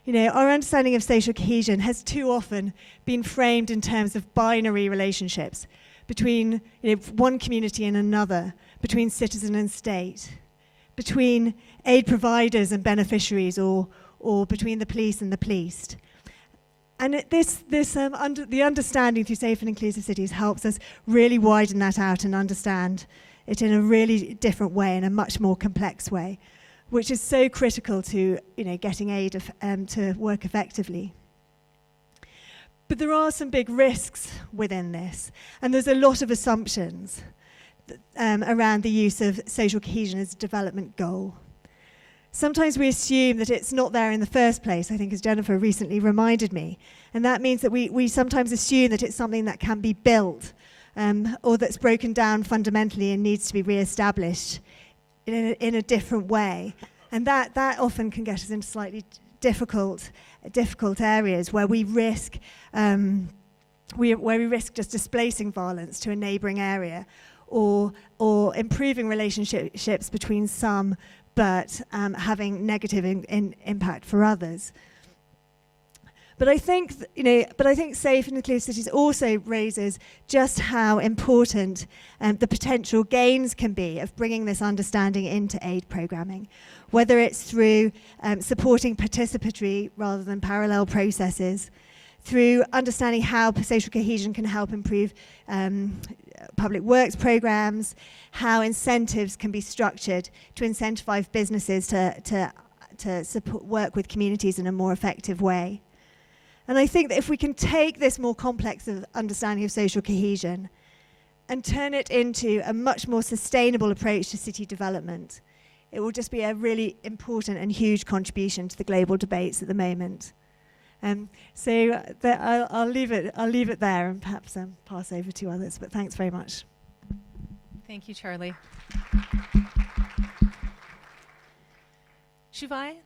Our understanding of social cohesion has too often been framed in terms of binary relationships between one community and another, between citizen and state, between aid providers and beneficiaries, or between the police and the policed. And the understanding through safe and inclusive cities helps us really widen that out and understand it in a really different way, in a much more complex way, which is so critical to getting aid to work effectively. But there are some big risks within this, and there's a lot of assumptions around the use of social cohesion as a development goal. Sometimes we assume that it's not there in the first place, I think, as Jennifer recently reminded me, and that means that we sometimes assume that it's something that can be built or that's broken down fundamentally and needs to be re-established in a different way. And that often can get us into slightly difficult areas where we risk just displacing violence to a neighbouring area, or improving relationships between some, but having negative impact for others. But I think safe and inclusive cities also raises just how important the potential gains can be of bringing this understanding into aid programming, whether it's through supporting participatory rather than parallel processes, through understanding how social cohesion can help improve public works programs, how incentives can be structured to incentivize businesses to support, work with communities in a more effective way. And I think that if we can take this more complex understanding of social cohesion and turn it into a much more sustainable approach to city development, it will just be a really important and huge contribution to the global debates at the moment. So I'll leave it there and perhaps pass over to others. But thanks very much. Thank you, Charlie. Shuvai?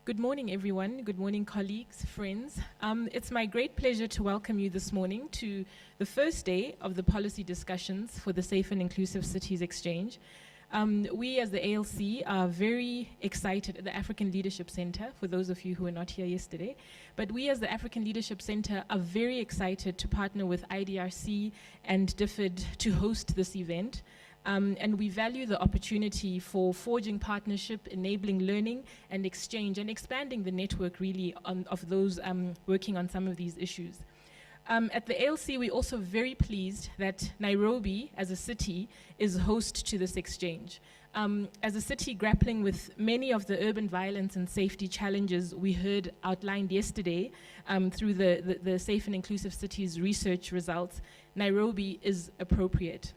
Good morning, everyone. Good morning, colleagues, friends. It's my great pleasure to welcome you this morning to the first day of the policy discussions for the Safe and Inclusive Cities Exchange. We as the ALC are very excited, the African Leadership Center, for those of you who were not here yesterday, but we as the African Leadership Center are very excited to partner with IDRC and DFID to host this event. And we value the opportunity for forging partnership, enabling learning and exchange, and expanding the network really of those working on some of these issues. At the ALC, we're also very pleased that Nairobi, as a city, is host to this exchange. As a city grappling with many of the urban violence and safety challenges we heard outlined yesterday through the Safe and Inclusive Cities research results, Nairobi is appropriate.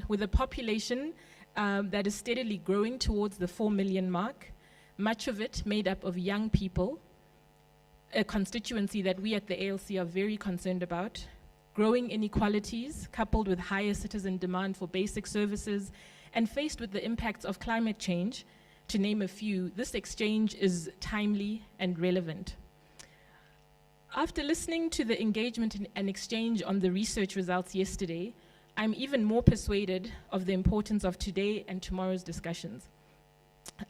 With a population that is steadily growing towards the 4 million mark, much of it made up of young people, a constituency that we at the ALC are very concerned about, growing inequalities coupled with higher citizen demand for basic services, and faced with the impacts of climate change, to name a few, this exchange is timely and relevant. After listening to the engagement and exchange on the research results yesterday, I'm even more persuaded of the importance of today and tomorrow's discussions.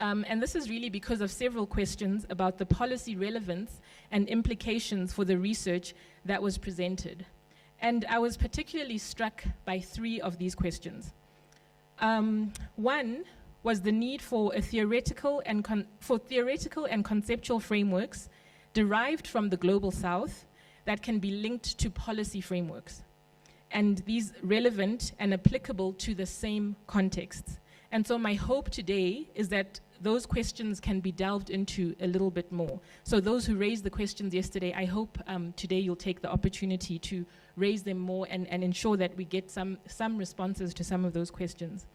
And this is really because of several questions about the policy relevance and implications for the research that was presented. And I was particularly struck by 3 of these questions. One was the need for theoretical and conceptual frameworks derived from the Global South that can be linked to policy frameworks, and these relevant and applicable to the same contexts. And so my hope today is that those questions can be delved into a little bit more. So those who raised the questions yesterday, I hope today you'll take the opportunity to raise them more and ensure that we get some responses to some of those questions.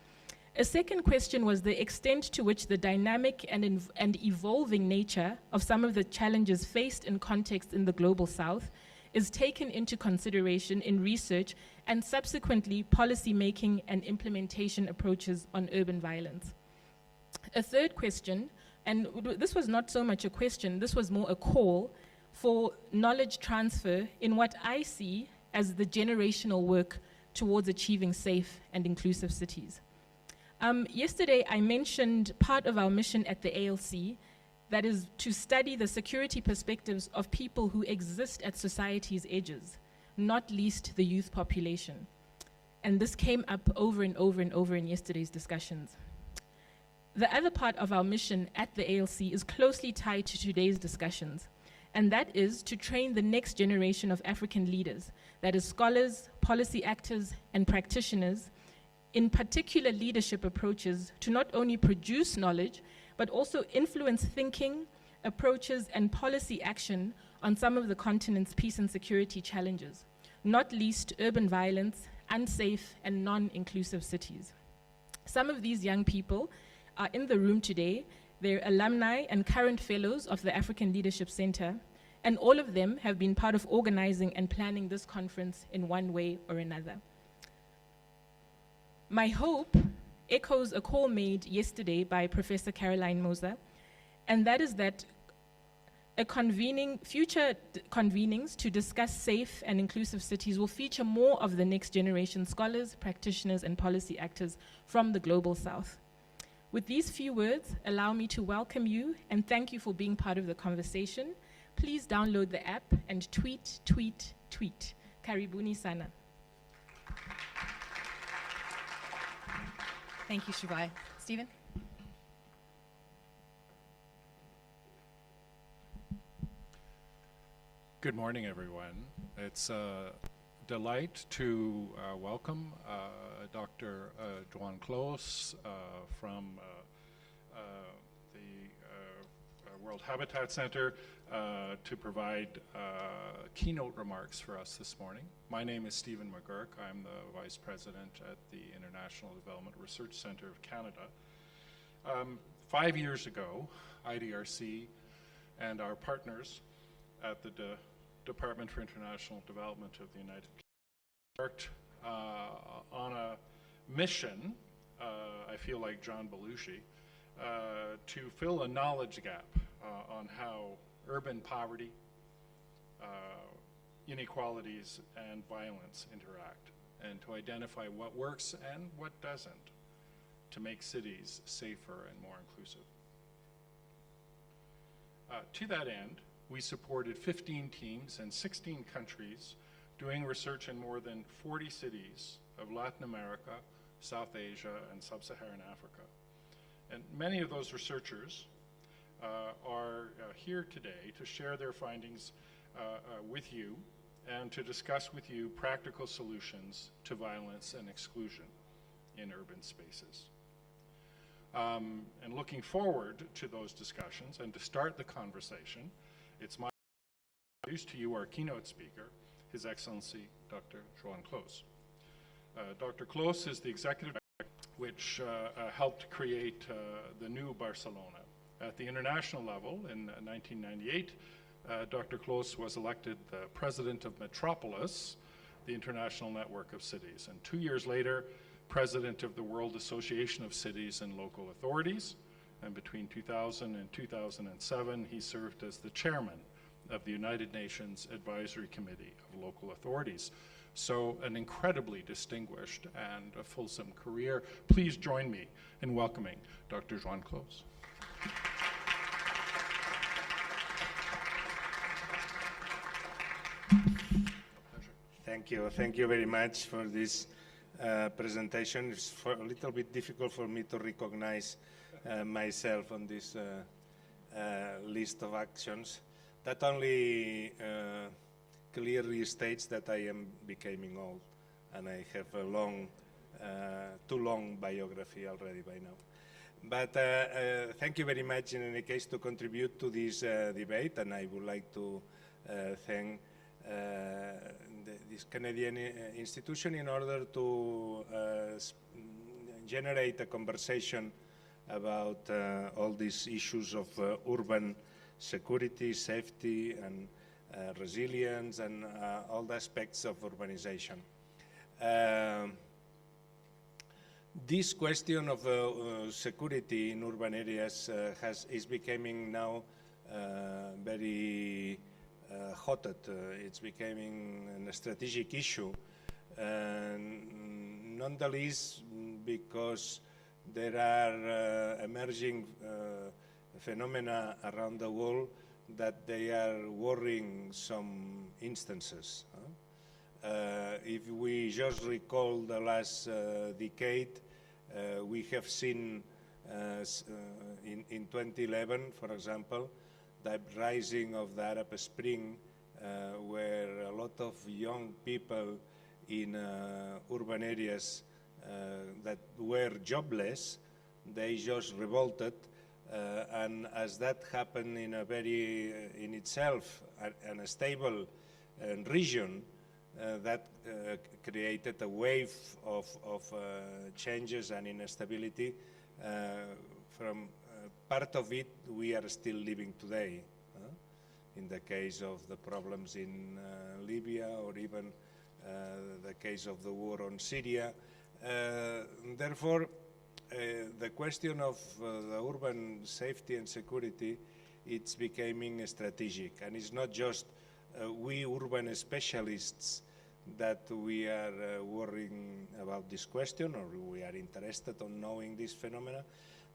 A second question was the extent to which the dynamic and evolving nature of some of the challenges faced in context in the Global South is taken into consideration in research and subsequently policy making and implementation approaches on urban violence. A third question, and this was not so much a question, this was more a call for knowledge transfer in what I see as the generational work towards achieving safe and inclusive cities. Yesterday, I mentioned part of our mission at the ALC, that is to study the security perspectives of people who exist at society's edges, not least the youth population. And this came up over and over and over in yesterday's discussions. The other part of our mission at the ALC is closely tied to today's discussions, and that is to train the next generation of African leaders, that is scholars, policy actors, and practitioners, in particular leadership approaches to not only produce knowledge, but also influence thinking, approaches, and policy action on some of the continent's peace and security challenges, not least urban violence, unsafe, and non-inclusive cities. Some of these young people are in the room today. They're alumni and current fellows of the African Leadership Center, and all of them have been part of organizing and planning this conference in one way or another. My hope echoes a call made yesterday by Professor Caroline Moser, and that is that future convenings to discuss safe and inclusive cities will feature more of the next generation scholars, practitioners, and policy actors from the Global South. With these few words, allow me to welcome you and thank you for being part of the conversation. Please download the app and tweet, tweet, tweet. Karibuni sana. Thank you, Shubai. Stephen? Good morning, everyone. It's a delight to welcome Dr. Juan Close from the World Habitat Center to provide keynote remarks for us this morning. My name is Stephen McGurk. I'm the Vice President at the International Development Research Center of Canada. 5 years ago, IDRC and our partners at the Department for International Development of the United Kingdom worked on a mission, I feel like John Belushi, to fill a knowledge gap on how urban poverty, inequalities, and violence interact, and to identify what works and what doesn't to make cities safer and more inclusive. To that end, we supported 15 teams in 16 countries doing research in more than 40 cities of Latin America, South Asia, and Sub-Saharan Africa. And many of those researchers are here today to share their findings with you and to discuss with you practical solutions to violence and exclusion in urban spaces. And looking forward to those discussions and to start the conversation, it's my pleasure to introduce to you our keynote speaker, His Excellency Dr. Juan Close. Dr. Close is the executive director which helped create the new Barcelona. At the international level in 1998, Dr. Close was elected the president of Metropolis, the international network of cities, and 2 years later, president of the World Association of Cities and Local Authorities. And between 2000 and 2007, he served as the chairman of the United Nations Advisory Committee of Local Authorities. So an incredibly distinguished and a fulsome career. Please join me in welcoming Dr. Juan Close. Thank you very much for this presentation. It's a little bit difficult for me to recognize myself on this list of actions. That only clearly states that I am becoming old, and I have a long, too long biography already by now. But thank you very much in any case to contribute to this debate, and I would like to thank this Canadian institution in order to generate a conversation about all these issues of urban security, safety, and resilience, and all the aspects of urbanization. This question of security in urban areas is becoming now very hotted. It's becoming a strategic issue. Not the least because there are emerging phenomena around the world that they are worrying some instances. If we just recall the last decade, we have seen in 2011, for example, the rising of the Arab Spring, where a lot of young people in urban areas that were jobless, they just revolted, and as that happened in a very, in itself, an unstable region, that created a wave of changes and instability. From part of it, we are still living today. In the case of the problems in Libya, or even the case of the war on Syria. Therefore, the question of the urban safety and security, it's becoming strategic, and it's not just we urban specialists that we are worrying about this question, or we are interested in knowing this phenomena,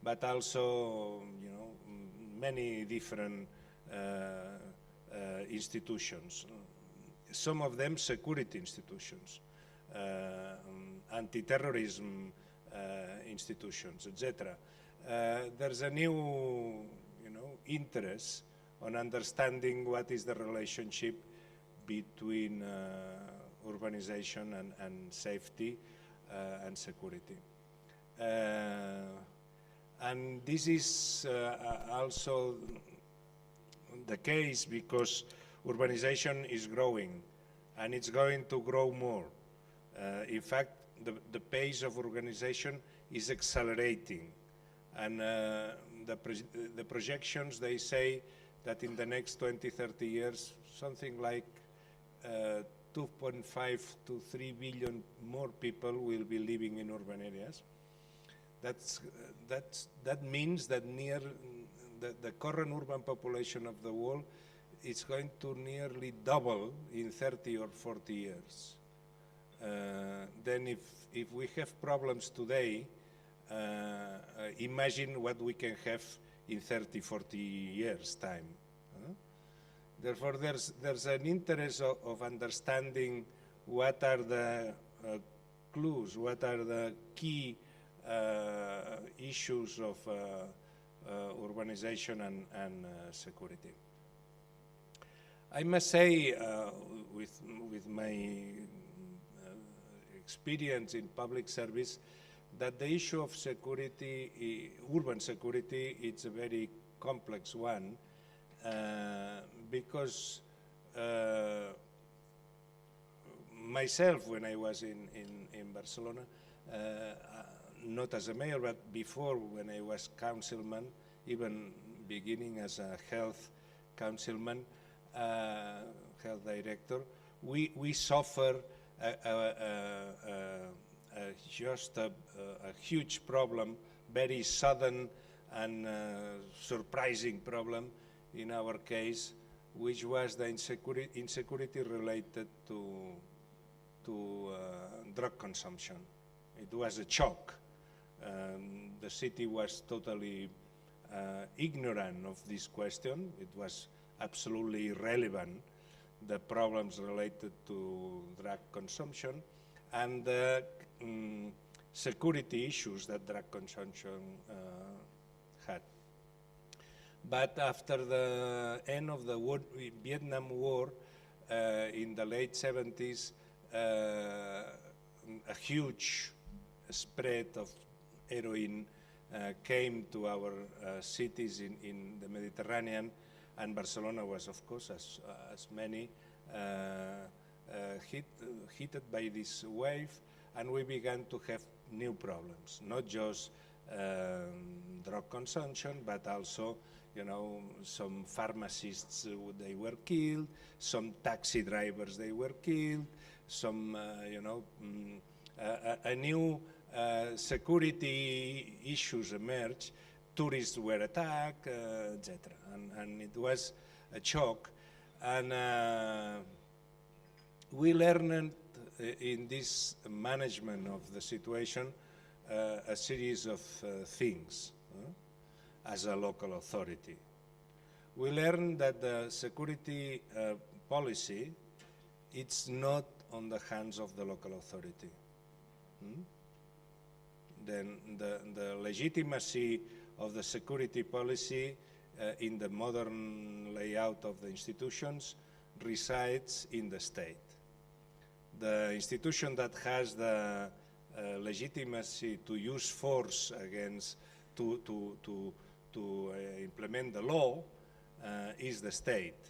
but also, many different institutions. Some of them security institutions, anti-terrorism institutions, etc. There's a new, interest on understanding what is the relationship between urbanization and safety and security. And this is also the case because urbanization is growing, and it's going to grow more. In fact, the pace of urbanization is accelerating, and the projections, they say that in the next 20-30 years, something like 2.5 to 3 billion more people will be living in urban areas. That means that the current urban population of the world is going to nearly double in 30 or 40 years. Then if we have problems today, imagine what we can have in 30, 40 years' time. Therefore, there's an interest of understanding what are the clues, what are the key issues of urbanization and security. I must say, with my experience in public service, that the issue of security, urban security, it's a very complex one, because myself, when I was in Barcelona, not as a mayor, but before, when I was councilman, even beginning as a health councilman, health director, we suffer just a huge problem, very sudden and surprising problem in our case, which was the insecurity related to drug consumption. It was a shock. The city was totally ignorant of this question. It was absolutely irrelevant, the problems related to drug consumption and the security issues that drug consumption had. But after the end of the Vietnam War, in the late 70s, a huge spread of heroin came to our cities in the Mediterranean, and Barcelona was, of course, as many, hit by this wave, and we began to have new problems, not just drug consumption, but also, some pharmacists, they were killed, some taxi drivers, they were killed, some, a new security issues emerged, tourists were attacked, etc. And it was a shock. And we learned in this management of the situation a series of things as a local authority. We learned that the security policy, it's not on the hands of the local authority. Then the legitimacy of the security policy in the modern layout of the institutions resides in the state. The institution that has the legitimacy to use force against, to implement the law is the state.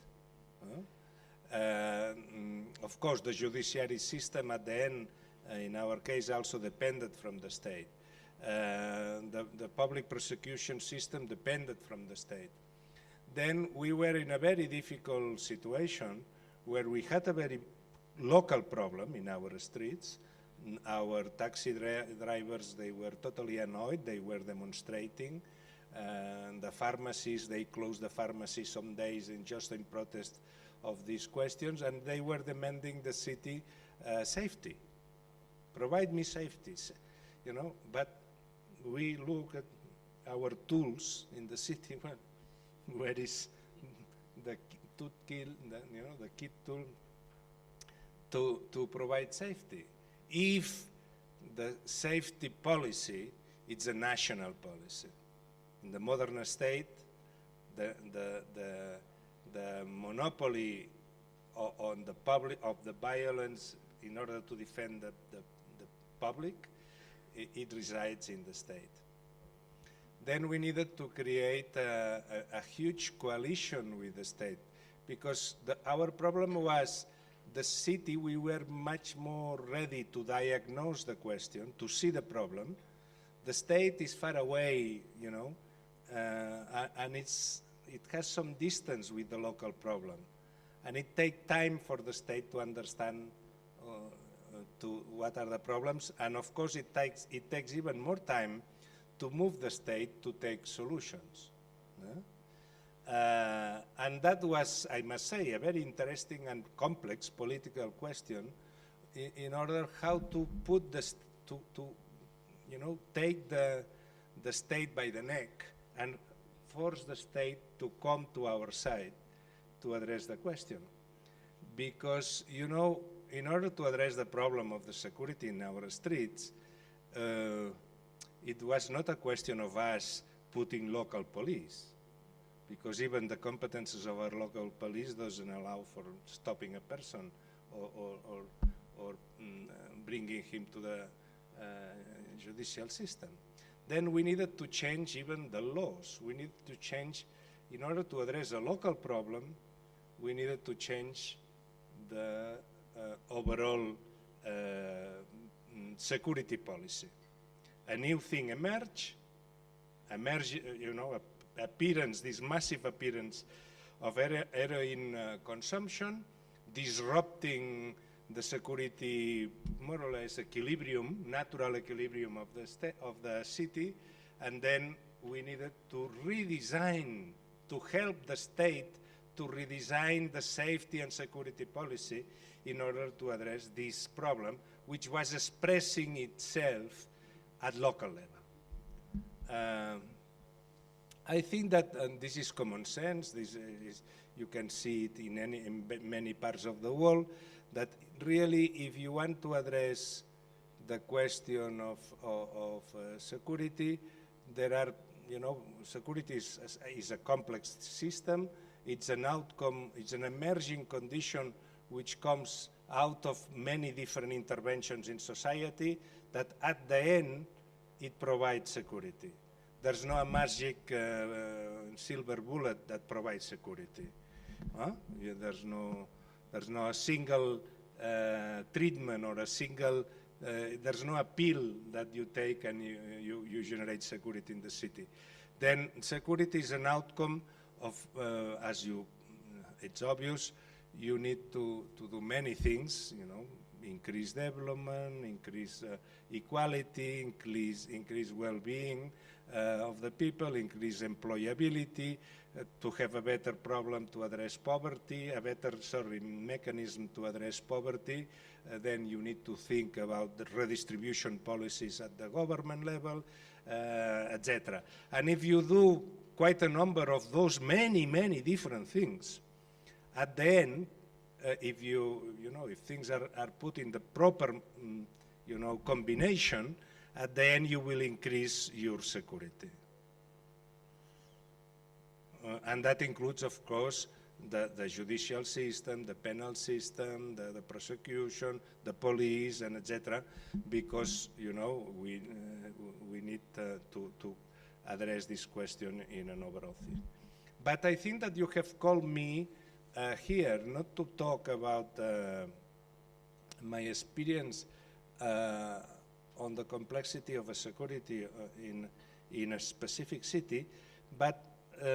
Of course, the judiciary system at the end, in our case, also depended from the state. The public prosecution system depended from the state. Then we were in a very difficult situation where we had a very local problem in our streets. Our taxi drivers, they were totally annoyed, they were demonstrating. The pharmacies, they closed the pharmacy some days just in protest of these questions, and they were demanding the city safety. Provide me safety, you know, but we look at our tools in the city. Well, where is the kit tool to provide safety? If the safety policy, it's a national policy. In the modern state, the monopoly on the public of the violence in order to defend the public, it resides in the state. Then we needed to create a huge coalition with the state, because our problem was the city. We were much more ready to diagnose the question, to see the problem. The state is far away, you know, and it has some distance with the local problem, and it takes time for the state to understand what are the problems, and of course it takes even more time to move the state to take solutions. And that was, I must say, a very interesting and complex political question in order how to put this, you know, take the state by the neck and force the state to come to our side to address the question. Because, you know, in order to address the problem of the security in our streets, it was not a question of us putting local police, because even the competences of our local police doesn't allow for stopping a person or bringing him to the judicial system. Then we needed to change even the laws. We needed to change, in order to address a local problem, we needed to change the overall security policy. A new thing emerged, you know, appearance, this massive appearance of heroin consumption, disrupting the security, more or less, equilibrium, natural equilibrium of the city, and then we needed to redesign, to help the state to redesign the safety and security policy in order to address this problem, which was expressing itself at local level. I think that this is common sense. You can see it in many parts of the world, that really if you want to address the question of security, there are, you know, security is a complex system. It's an outcome, it's an emerging condition which comes out of many different interventions in society that at the end it provides security. There's no magic silver bullet that provides security. There's no a single treatment or a single, there's no appeal that you take and you generate security in the city. Then security is an outcome of, it's obvious, you need to do many things, you know, increase development, increase equality, increase well-being of the people, increase employability, to have a better problem to address poverty, a better, mechanism to address poverty. Then you need to think about the redistribution policies at the government level, etc. And if you do quite a number of those many different things, at the end, if if things are put in the proper, combination, at the end you will increase your security. And that includes, of course, the judicial system, the penal system, the prosecution, the police, and etc. Because we need to address this question in an overall thing. But I think that you have called me here not to talk about my experience on the complexity of a security in a specific city, but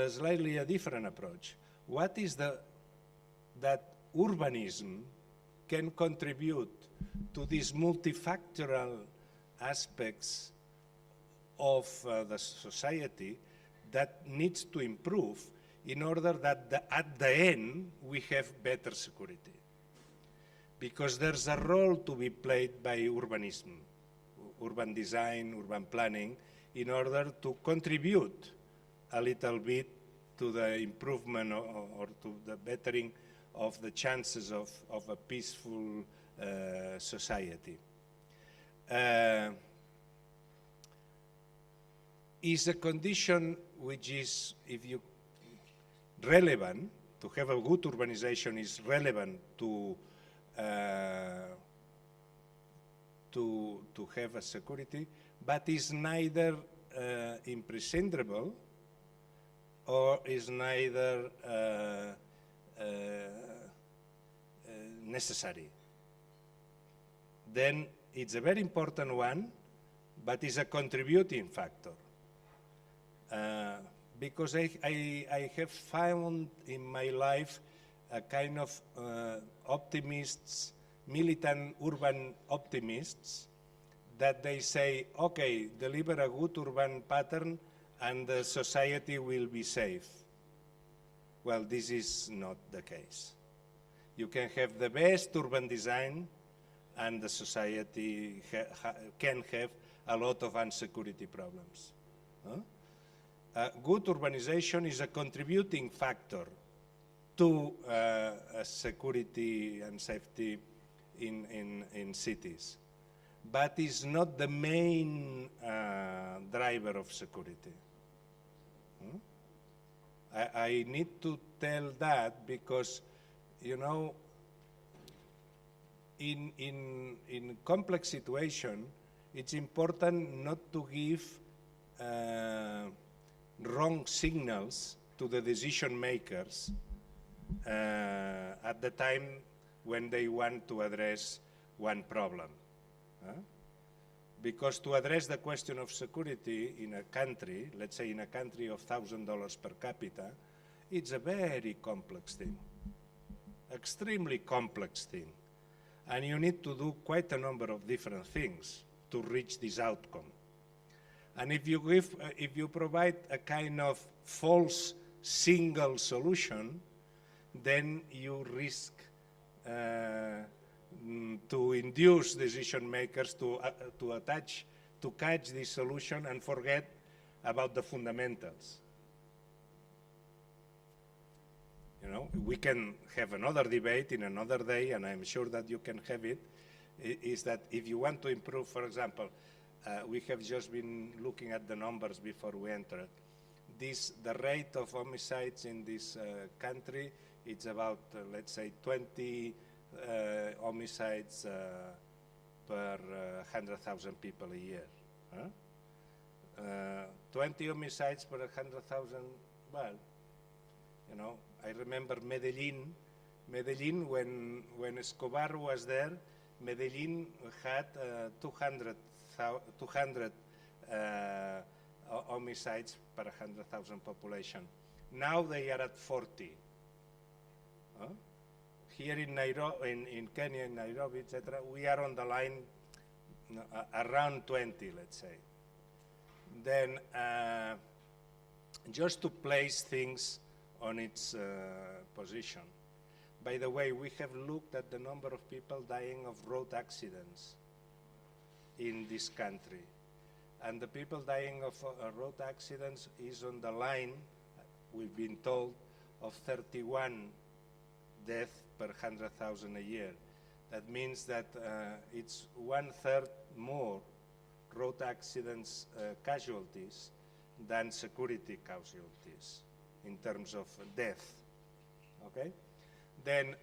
slightly a different approach. What is that urbanism can contribute to these multifactorial aspects of the society that needs to improve in order that at the end we have better security? Because there's a role to be played by urbanism, urban design, urban planning, in order to contribute a little bit to the improvement or to the bettering of the chances of a peaceful society. Is a condition which is, if you relevant, to have a good urbanization is relevant to have a security, but is neither imprescindible or is neither necessary. Then it's a very important one, but it's a contributing factor. Because I have found in my life a kind of optimists, militant urban optimists, that they say, okay, deliver a good urban pattern and the society will be safe. Well, this is not the case. You can have the best urban design and the society can have a lot of insecurity problems. Good urbanization is a contributing factor to security and safety in cities, but is not the main driver of security. I need to tell that because, in complex situation, it's important not to give wrong signals to the decision makers at the time when they want to address one problem. Because to address the question of security in a country, let's say in a country of $1,000 per capita, it's a very complex thing, extremely complex thing. And you need to do quite a number of different things to reach this outcome. And if you provide a kind of false single solution, then you risk to induce decision makers to catch this solution and forget about the fundamentals. We can have another debate in another day, and I'm sure that you can have it, is that if you want to improve, for example, we have just been looking at the numbers before we entered. The rate of homicides in this country, it's about, let's say, 20 homicides per 100,000 people a year. 20 homicides per 100,000, well, I remember Medellin, when Escobar was there, Medellin had 200 homicides per 100,000 population. Now they are at 40. here in Nairobi, in Kenya, in Nairobi, etc., we are on the line around 20, let's say. Then, just to place things on its position. By the way, we have looked at the number of people dying of road accidents in this country. And the people dying of road accidents is on the line, we've been told, of 31 deaths per 100,000 a year. That means that it's 1/3 more road accidents casualties than security casualties in terms of death. Okay? Then,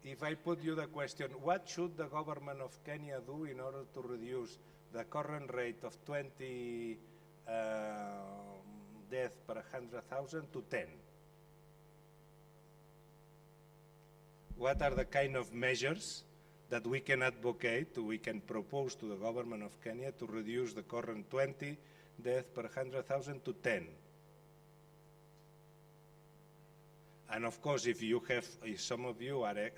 if I put you the question, what should the government of Kenya do in order to reduce the current rate of 20 deaths per 100,000 to 10? What are the kind of measures that we can advocate, we can propose to the government of Kenya to reduce the current 20 deaths per 100,000 to 10? And of course, if some of you are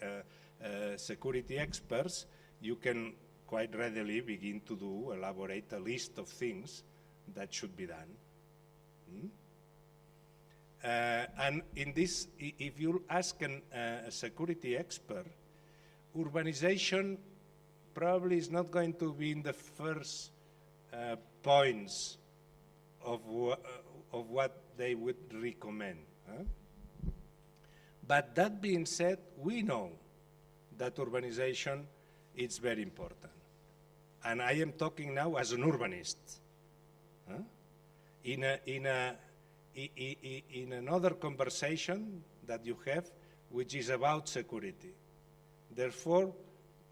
security experts, you can quite readily begin to elaborate a list of things that should be done. And in this, if you ask a security expert, urbanization probably is not going to be in the first points of what they would recommend. But that being said, we know that urbanization is very important. And I am talking now as an urbanist. In another conversation that you have, which is about security. Therefore,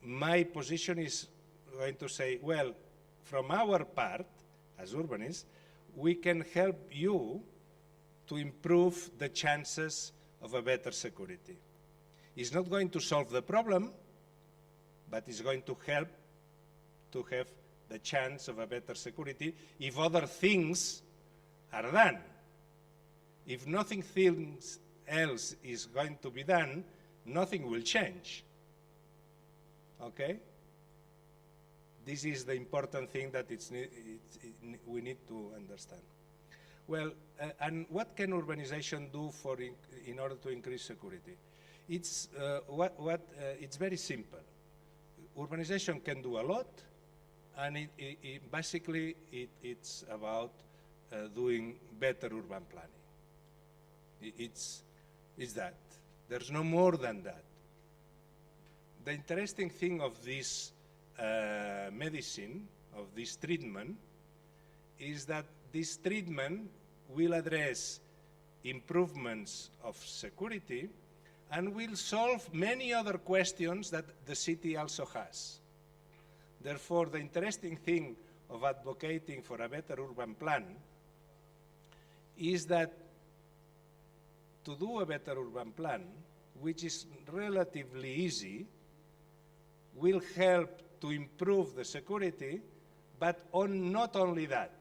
my position is going to say, well, from our part, as urbanists, we can help you to improve the chances of a better security. It's not going to solve the problem, but it's going to help to have the chance of a better security if other things are done. If nothing else is going to be done, nothing will change. Okay? This is the important thing that we need to understand. Well, and what can urbanization do in order to increase security? It's it's very simple. Urbanization can do a lot, and basically it's about doing better urban planning. It's that. There's no more than that. The interesting thing of this medicine, of this treatment, is that this treatment will address improvements of security and will solve many other questions that the city also has. Therefore, the interesting thing of advocating for a better urban plan is that to do a better urban plan, which is relatively easy, will help to improve the security, but not only that.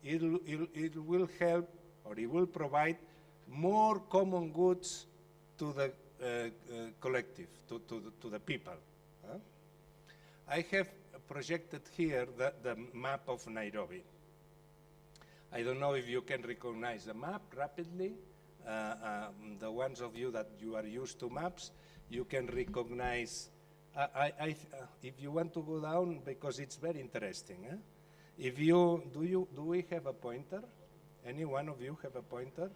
It will help, or it will provide more common goods to the collective, to the people. I have projected here the map of Nairobi. I don't know if you can recognize the map rapidly. The ones of you that you are used to maps, you can recognize. If you want to go down, because it's very interesting. Do we have a pointer? Any one of you have a pointer?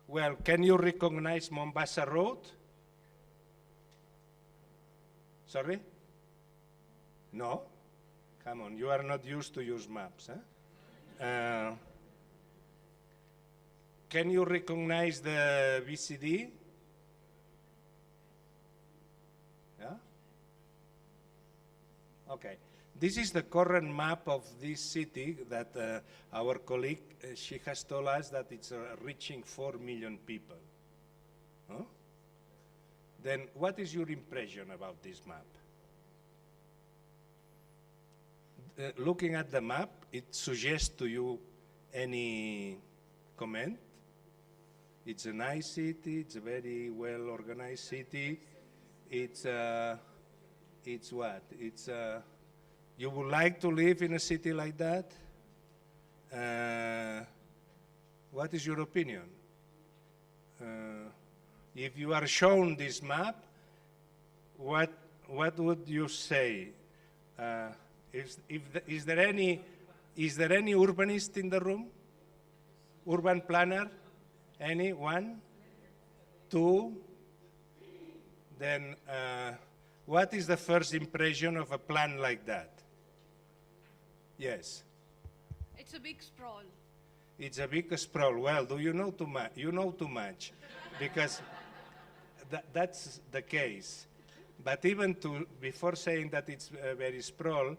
Well, can you recognize Mombasa Road? Sorry? No? Come on, you are not used to use maps. Can you recognize the VCD? Yeah? Okay. This is the current map of this city that our colleague, she has told us that it's reaching 4 million people. Huh? Then what is your impression about this map? Looking at the map, it suggests to you any comment? It's a nice city. It's a very well organized city. It's what? It's you would like to live in a city like that? What is your opinion? If you are shown this map, what would you say? Is there any urbanist in the room? Urban planner? Any? One? Two? Then what is the first impression of a plan like that? Yes. It's a big sprawl. It's a big sprawl. Well, do you know too much? You know too much, because that's the case. But even before saying that it's very sprawl,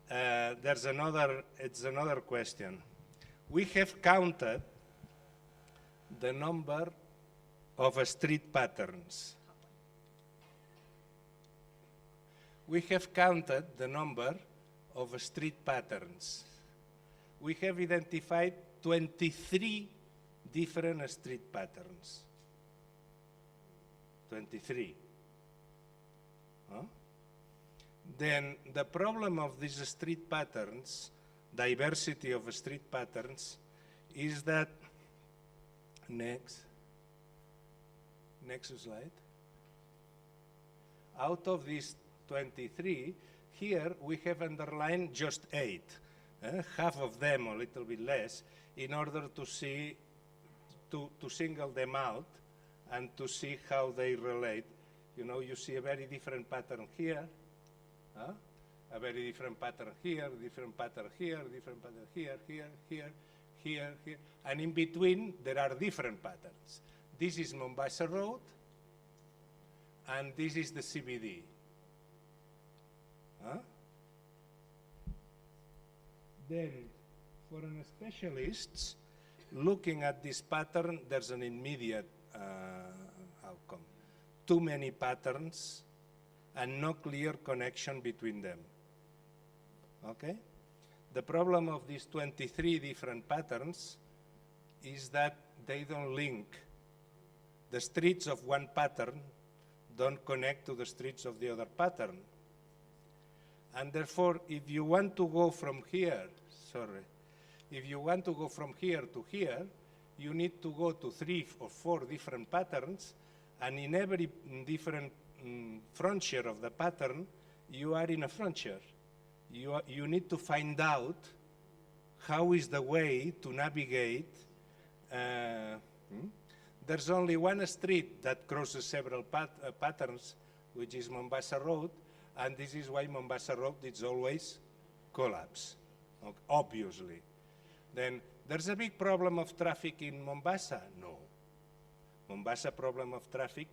it's another question. We have counted the number of street patterns. We have counted the number of street patterns. We have identified 23 different street patterns. 23. Huh? Then the problem of these street patterns, diversity of street patterns, is that, next slide, out of these 23, here we have underlined just 8, half of them, or a little bit less, in order to see, to single them out and to see how they relate. You know, you see a very different pattern here, a very different pattern here, different pattern here, different pattern here, here, and in between there are different patterns. This is Mombasa Road, and this is the CBD. Then, for an specialist, looking at this pattern, there's an immediate outcome. Too many patterns and no clear connection between them. Okay? The problem of these 23 different patterns is that they don't link. The streets of one pattern don't connect to the streets of the other pattern. And therefore, if you want to go from here, if you want to go from here to here, you need to go to 3 or 4 different patterns, and in every different frontier of the pattern, you are in a frontier. You need to find out how is the way to navigate. There's only one street that crosses several patterns, which is Mombasa Road, and this is why Mombasa Road is always collapsed, obviously. Then there's a big problem of traffic in Mombasa? No. Mombasa problem of traffic,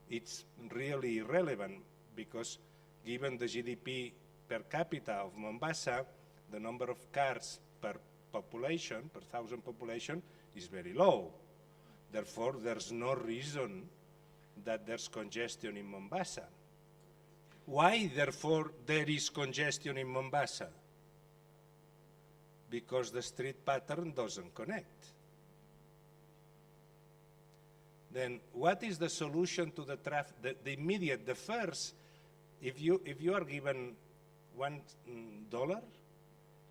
it's really irrelevant because given the GDP per capita of Mombasa, the number of cars per population, per 1,000 population, is very low. Therefore, there's no reason that there's congestion in Mombasa. Why, therefore, there is congestion in Mombasa? Because the street pattern doesn't connect. Then what is the solution to the traffic? The immediate, the first, if you are given $1,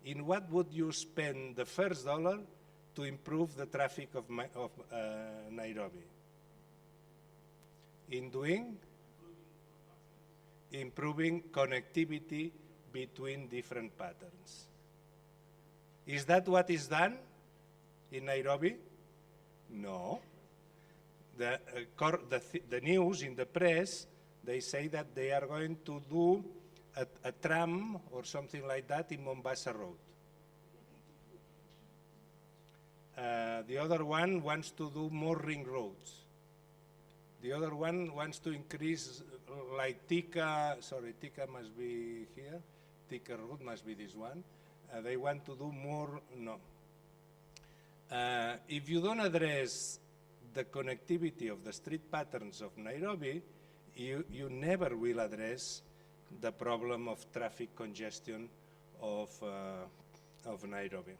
in what would you spend the first dollar to improve the traffic of Nairobi? In doing? Improving connectivity between different patterns. Is that what is done in Nairobi? No. The news in the press, they say that they are going to do a tram or something like that in Mombasa Road. The other one wants to do more ring roads. The other one wants to increase, like Tika must be here, Tika Road must be this one. They want to do more, no. If you don't address the connectivity of the street patterns of Nairobi, you never will address the problem of traffic congestion of Nairobi.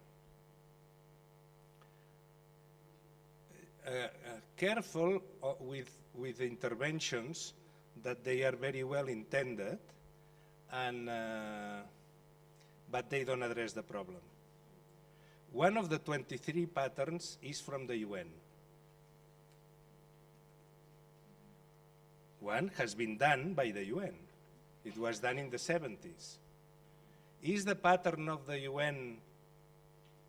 careful with interventions that they are very well intended, and but they don't address the problem. One of the 23 patterns is from the UN. One has been done by the UN. It was done in the 70s. Is the pattern of the UN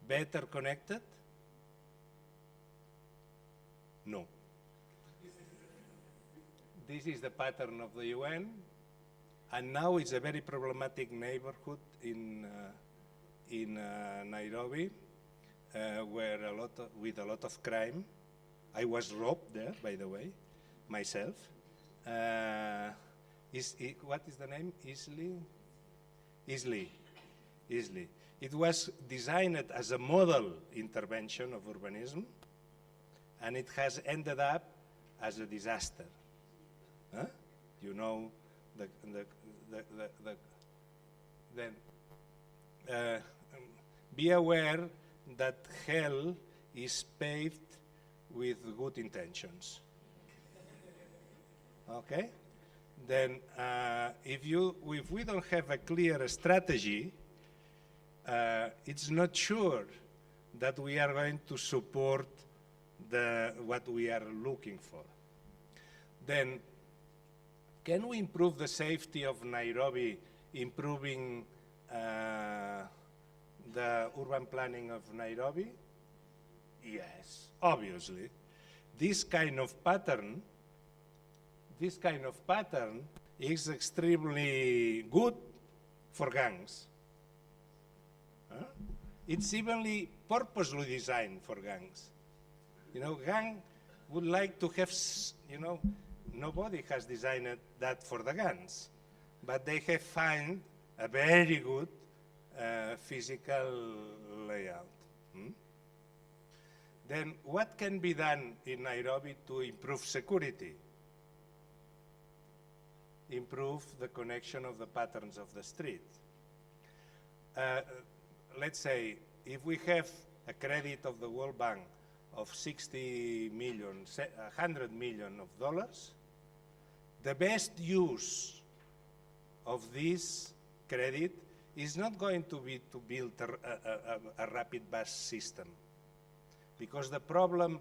better connected? No. This is the pattern of the UN, and now it's a very problematic neighborhood in Nairobi, where with a lot of crime. I was robbed there, by the way, myself. What is the name? Easily. It was designed as a model intervention of urbanism, and it has ended up as a disaster. Huh? You know, be aware that hell is paved with good intentions. Okay? Then if we don't have a clear strategy, it's not sure that we are going to support what we are looking for. Then, can we improve the safety of Nairobi, improving the urban planning of Nairobi? Yes, obviously. This kind of pattern is extremely good for gangs. Huh? It's evenly purposely designed for gangs. You know, gang would like to have, you know, nobody has designed that for the guns, but they have found a very good physical layout. Then what can be done in Nairobi to improve security? Improve the connection of the patterns of the street. Let's say if we have a credit of the World Bank of 100 million of dollars, the best use of this credit is not going to be to build a rapid bus system, because the problem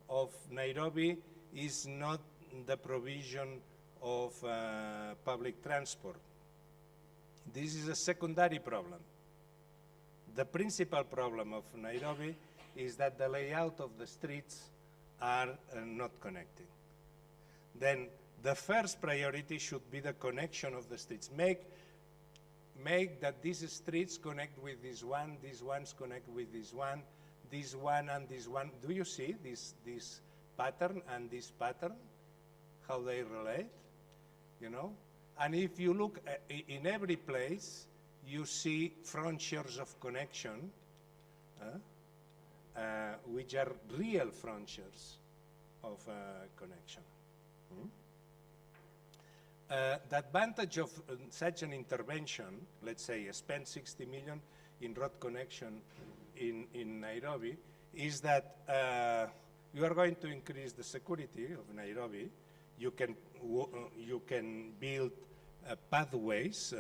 of Nairobi is not the provision of public transport. This is a secondary problem. The principal problem of Nairobi is that the layout of the streets are not connecting. Then the first priority should be the connection of the streets. Make that these streets connect with this one, these ones connect with this one and this one. Do you see this pattern and this pattern, how they relate? You know? And if you look in every place, you see frontiers of connection, which are real frontiers of connection. The advantage of such an intervention, let's say spend 60 million in road connection in Nairobi, is that you are going to increase the security of Nairobi. You can build pathways,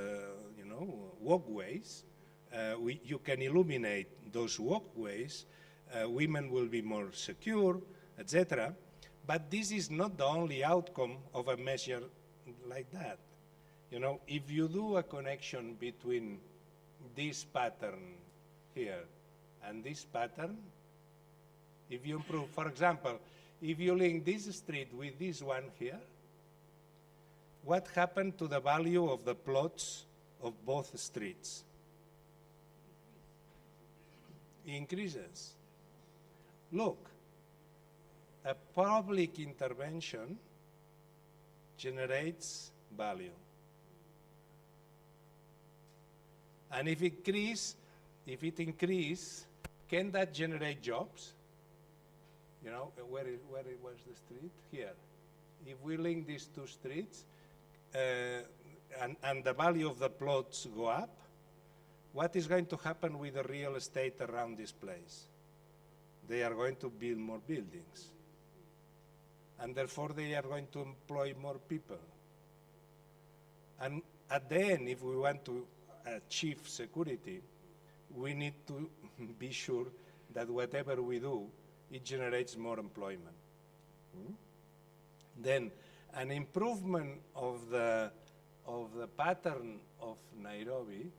you know, walkways. You can illuminate those walkways. Women will be more secure, etc. But this is not the only outcome of a measure like that. You know, if you do a connection between this pattern here and this pattern, if you improve, for example, if you link this street with this one here, what happened to the value of the plots of both streets? Increases. Look, a public intervention generates value. And if it increases, can that generate jobs? You know, where was the street? Here. If we link these two streets, and the value of the plots go up, what is going to happen with the real estate around this place? They are going to build more buildings. and therefore they are going to employ more people. And at the end, if we want to achieve security, we need to be sure that whatever we do, it generates more employment. Then an improvement of the pattern of Nairobi,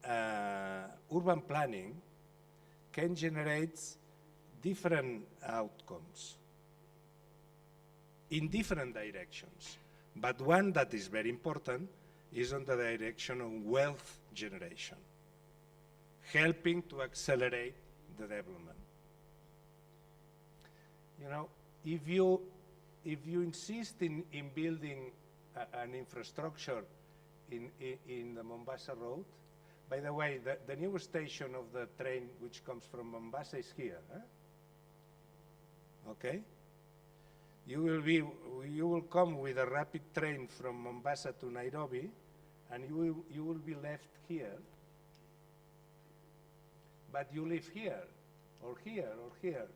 urban planning can generate different outcomes in different directions. But one that is very important is on the direction of wealth generation, helping to accelerate the development. You know, if you insist in building an infrastructure in the Mombasa Road, by the way, the new station of the train which comes from Mombasa is here. Okay? You will come with a rapid train from Mombasa to Nairobi, and you will be left here. But you live here, or here, or here.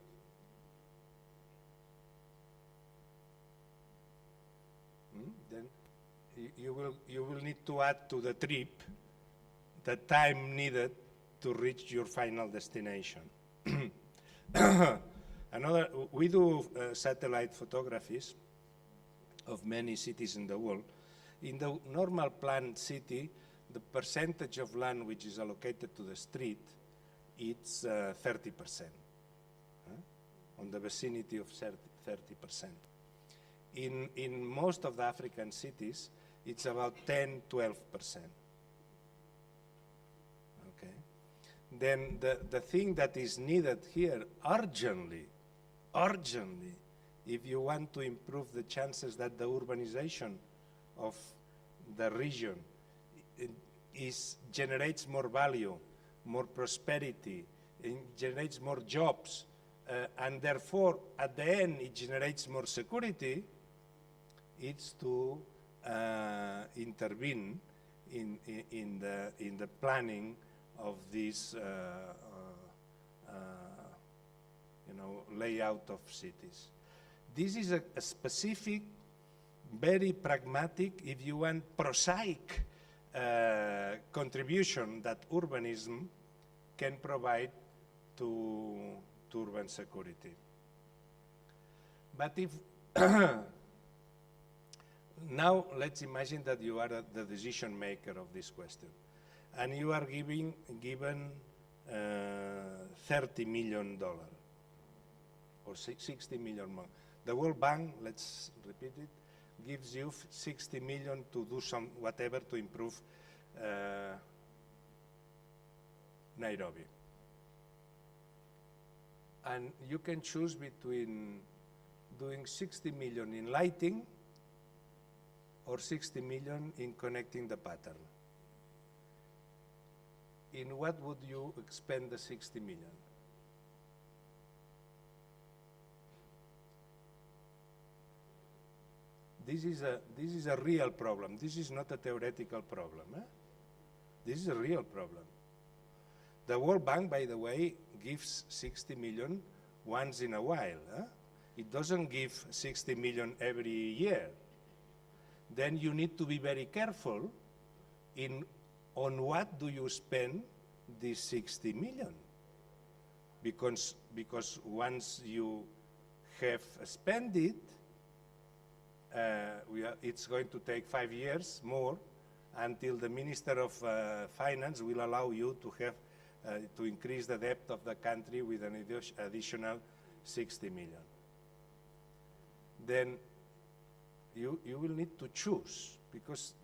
Then you will need to add to the trip the time needed to reach your final destination. We do satellite photographies of many cities in the world. In the normal planned city, the percentage of land which is allocated to the street, it's 30%, on the vicinity of 30%. In most of the African cities, it's about 10–12%. Okay. Then the thing that is needed here urgently, if you want to improve the chances that the urbanization of the region generates more value, more prosperity, it generates more jobs, and therefore at the end it generates more security, it's to intervene in the planning of this layout of cities. This is a specific, very pragmatic, if you want, prosaic contribution that urbanism can provide to urban security. But if now let's imagine that you are the decision maker of this question, and you are given $30 million or 60 million more. The World Bank, let's repeat it, gives you 60 million to do some whatever to improve Nairobi. And you can choose between doing 60 million in lighting or 60 million in connecting the pattern. In what would you expend the 60 million? This is a real problem. This is not a theoretical problem. This is a real problem. The World Bank, by the way, gives 60 million once in a while. It doesn't give 60 million every year. Then you need to be very careful on what do you spend this 60 million. Because once you have spent it, it's going to take 5 years more until the Minister of Finance will allow you to have to increase the debt of the country with an additional 60 million. Then you will need to choose, because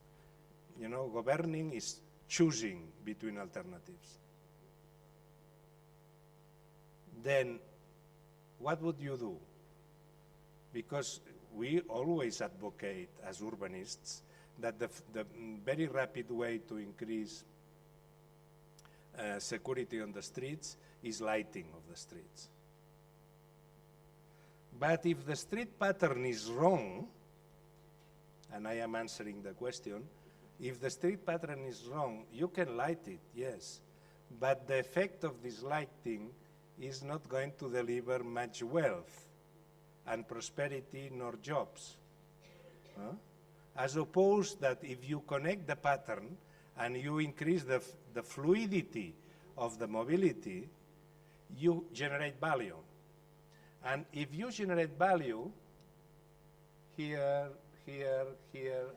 governing is choosing between alternatives. Then what would you do? Because we always advocate as urbanists that the very rapid way to increase security on the streets is lighting of the streets. But if the street pattern is wrong, and I am answering the question, if the street pattern is wrong, you can light it, yes, but the effect of this lighting is not going to deliver much wealth. and prosperity nor jobs. As opposed that if you connect the pattern and you increase the fluidity of the mobility, you generate value. And if you generate value, here,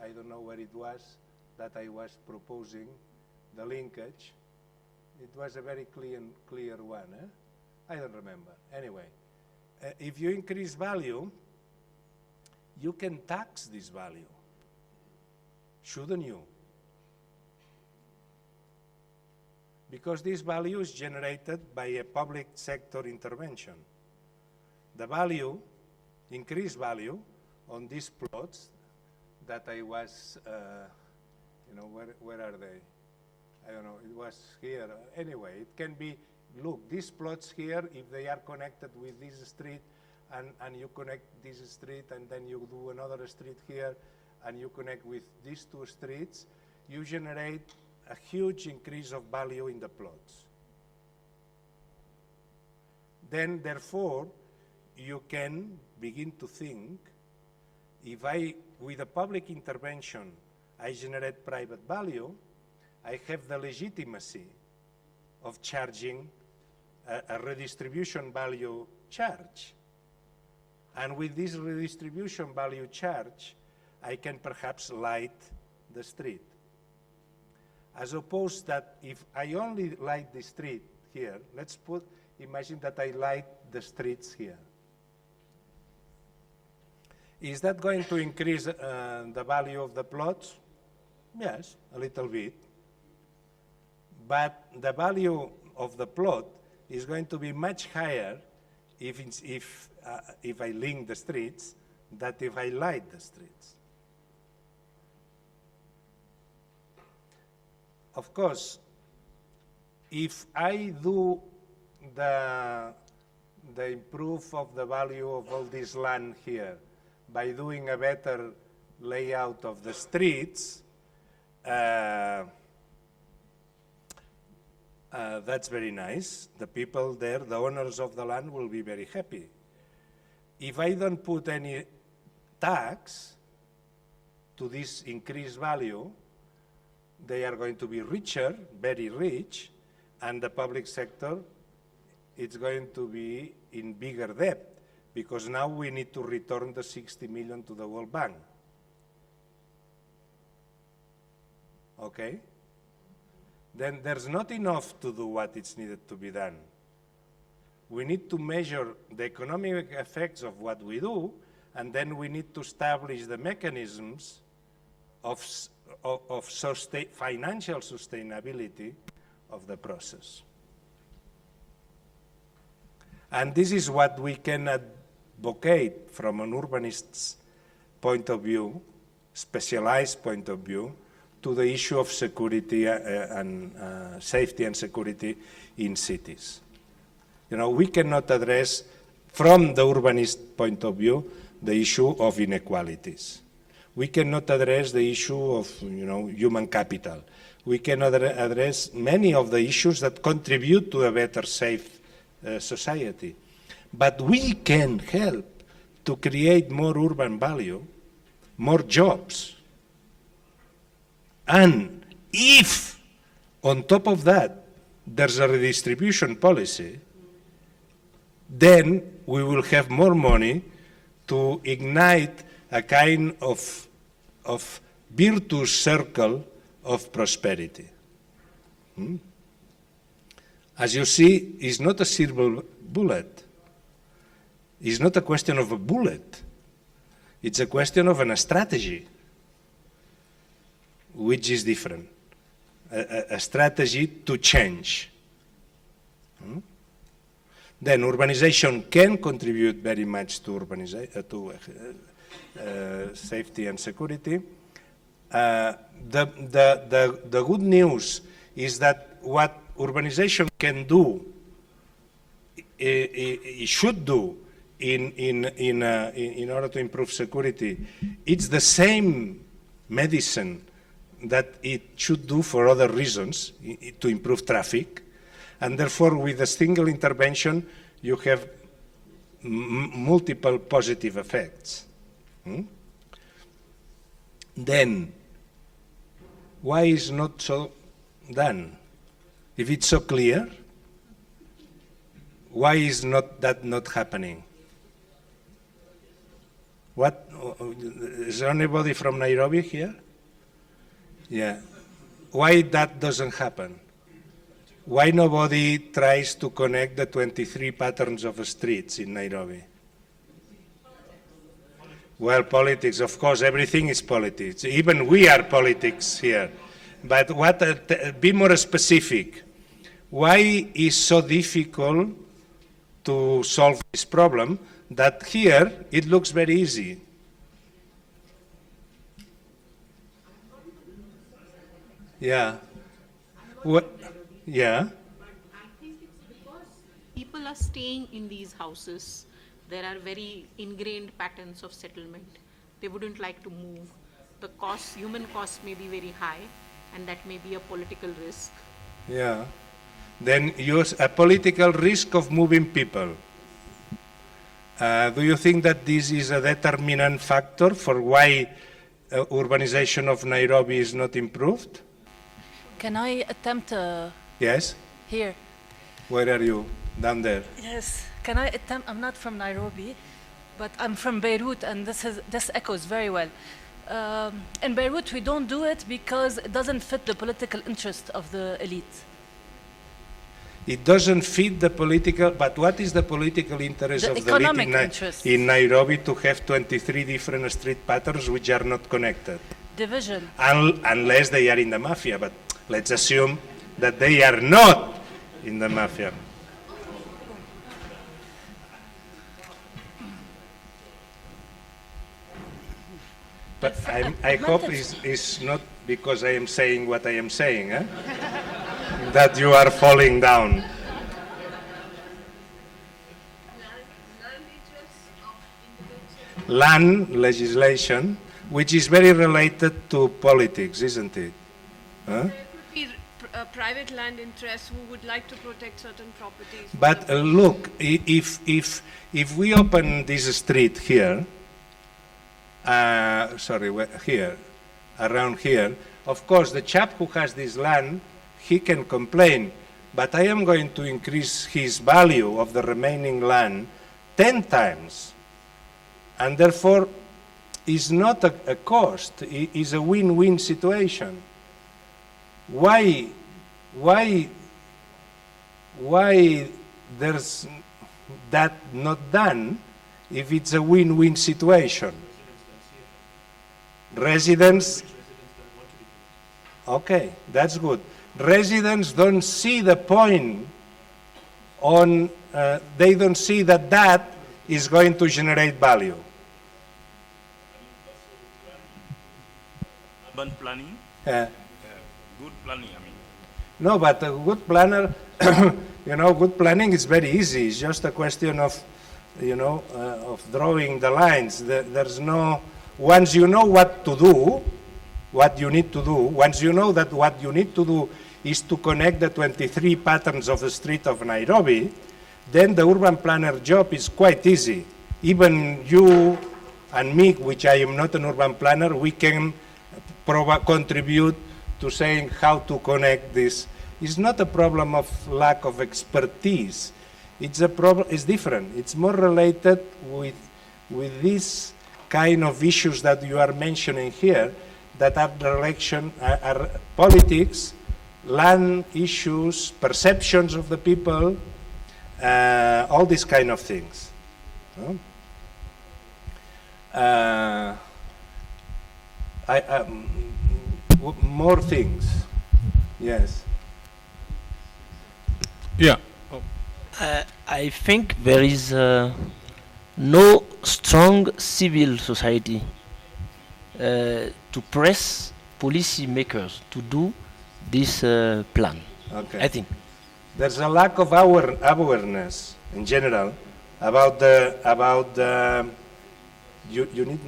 I don't know where it was that I was proposing, the linkage. It was a very clear one. I don't remember. Anyway, if you increase value, you can tax this value. Shouldn't you? Because this value is generated by a public sector intervention. The value, increased value, on these plots that I was, where are they? I don't know, it was here. Anyway, it can be, look, these plots here, if they are connected with this street, and you connect this street, and then you do another street here, and you connect with these two streets, you generate a huge increase of value in the plots. Then, therefore, you can begin to think, if with a public intervention, I generate private value, I have the legitimacy of charging a redistribution value charge. And with this redistribution value charge, I can perhaps light the street. As opposed that if I only light the street here, imagine that I light the streets here. Is that going to increase the value of the plots? Yes, a little bit. But the value of the plot is going to be much higher if I link the streets than if I light the streets. Of course, if I do the improve of the value of all this land here by doing a better layout of the streets, that's very nice. The people there, the owners of the land, will be very happy. If I don't put any tax to this increased value, they are going to be richer, very rich, and the public sector is going to be in bigger debt, because now we need to return the 60 million to the World Bank. Okay? Then there's not enough to do what is needed to be done. We need to measure the economic effects of what we do, and then we need to establish the mechanisms of financial sustainability of the process. And this is what we can advocate from an urbanist's point of view, specialized point of view, to the issue of security and safety and security in cities. We cannot address, from the urbanist point of view, the issue of inequalities. We cannot address the issue of human capital. We cannot address many of the issues that contribute to a better, safe society. But we can help to create more urban value, more jobs. And if, on top of that, there's a redistribution policy, then we will have more money to ignite a kind of virtuous circle of prosperity. As you see, it's not a silver bullet. It's not a question of a bullet. It's a question of a strategy, which is different. A strategy to change. Then urbanization can contribute very much to safety and security. The good news is that what urbanization can do, it should do in order to improve security, it's the same medicine that it should do for other reasons, to improve traffic. And therefore, with a single intervention, you have multiple positive effects. Then, why is not so done? If it's so clear, why is that not happening? What, is there anybody from Nairobi here? Yeah. Why that doesn't happen? Why nobody tries to connect the 23 patterns of streets in Nairobi? Well, politics, of course, everything is politics. Even we are politics here. But be more specific. Why is so difficult to solve this problem that here it looks very easy? Yeah. What? Yeah. I think it's because people are staying in these houses. There are very ingrained patterns of settlement. They wouldn't like to move. The cost, human cost may be very high, and that may be a political risk. Yeah. Then use a political risk of moving people. Do you think that this is a determinant factor for why urbanization of Nairobi is not improved? Can I attempt Yes. here? Where are you? Down there. Yes. Can I attempt? I'm not from Nairobi, but I'm from Beirut, and this echoes very well. In Beirut, we don't do it because it doesn't fit the political interest of the elite. It doesn't fit the political, but what is the political interest The of economic the elite interest. in Nairobi to have 23 different street patterns which are not connected? Division. Unless they are in the mafia, but let's assume that they are not in the mafia. But I hope it's not because I am saying what I am saying, that you are falling down. Land legislation, which is very related to politics, isn't it? Huh? There could be private land interests who would like to protect certain properties. But look, if we open this street here, here, around here, of course the chap who has this land, he can complain, but I am going to increase his value of the remaining land 10 times. And therefore, it's not a cost, it's a win-win situation. Why there's that not done if it's a win-win situation? Residents, okay, that's good. Residents don't see the point on, they don't see that is going to generate value. Urban planning? Good planning, I mean. No, but a good planner, good planning is very easy. It's just a question of, of drawing the lines. There's no, once you know what to do, what you need to do, once you know that what you need to do is to connect the 23 patterns of the street of Nairobi, then the urban planner job is quite easy. Even you and me, which I am not an urban planner, we can contribute to saying how to connect this. It's not a problem of lack of expertise. It's a problem. It's different. It's more related with these kind of issues that you are mentioning here, that are politics, land issues, perceptions of the people, all these kind of things. More things. Yes. Yeah. I think there is no strong civil society to press policymakers to do this plan. Okay. I think there's a lack of awareness in general about the. You need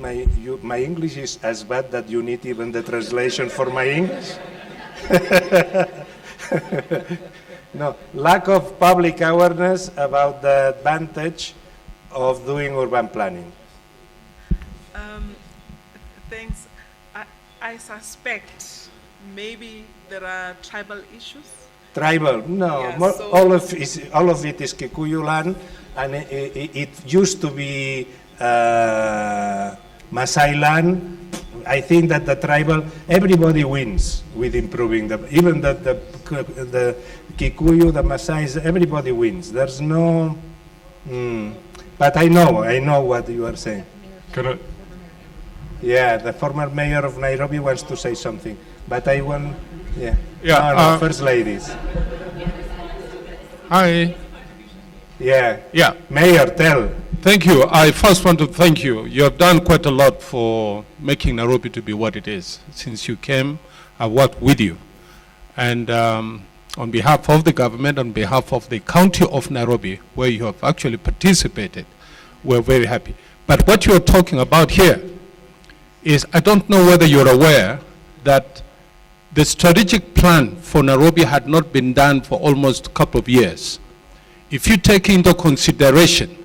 my English is as bad that you need even the translation for my English. No, lack of public awareness about the advantage of doing urban planning. Thanks. I suspect maybe there are tribal issues. Tribal? No, Yeah, so all of it is Kikuyu land, and it used to be Maasai land. I think that the tribal, everybody wins with improving even the Kikuyu, the Maasais, everybody wins. There's no, but I know what you are saying. Yeah, the former mayor of Nairobi wants to say something, but I want, yeah. No, first ladies. Hi. Yeah. Yeah. Mayor, tell. Thank you. I first want to thank you. You have done quite a lot for making Nairobi to be what it is. Since you came, I worked with you. And on behalf of the government, on behalf of the county of Nairobi, where you have actually participated, we're very happy. But what you're talking about here is, I don't know whether you're aware that the strategic plan for Nairobi had not been done for almost a couple of years. If you take into consideration,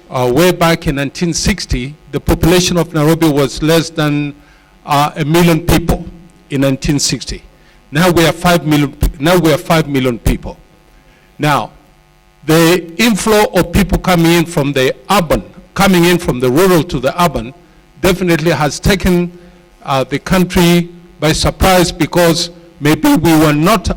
way back in 1960, the population of Nairobi was less than 1 million people in 1960. Now we are 5 million. Now we are 5 million people. Now, the inflow of people coming in from the urban, coming in from the rural to the urban, definitely has taken the country by surprise, because maybe we were not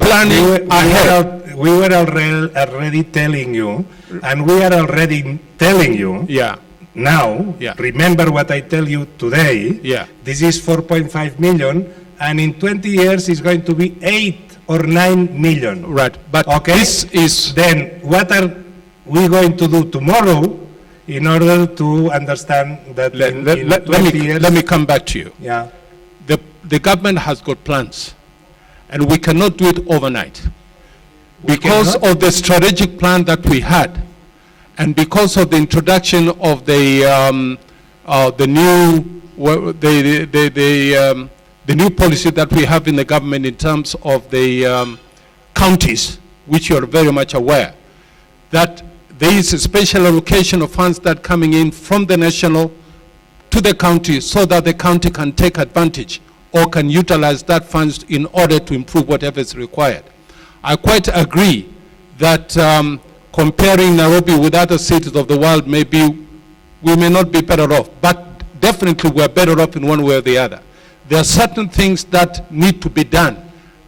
planning ahead. We were already telling you, and we are already telling you. Yeah. Now, remember what I tell you today. Yeah. This is 4.5 million, and in 20 years it's going to be 8 or 9 million. Right. But okay. This is. Then what are we going to do tomorrow in order to understand that in 20 years? Let me come back to you. Yeah. The government has got plans, and we cannot do it overnight. Because of the strategic plan that we had, and because of the introduction of the new policy that we have in the government in terms of the counties, which you are very much aware, that there is a special allocation of funds that coming in from the national to the county, so that the county can take advantage or can utilize that funds in order to improve whatever is required. I quite agree that comparing Nairobi with other cities of the world, maybe we may not be better off, but definitely we're better off in one way or the other. There are certain things that need to be done,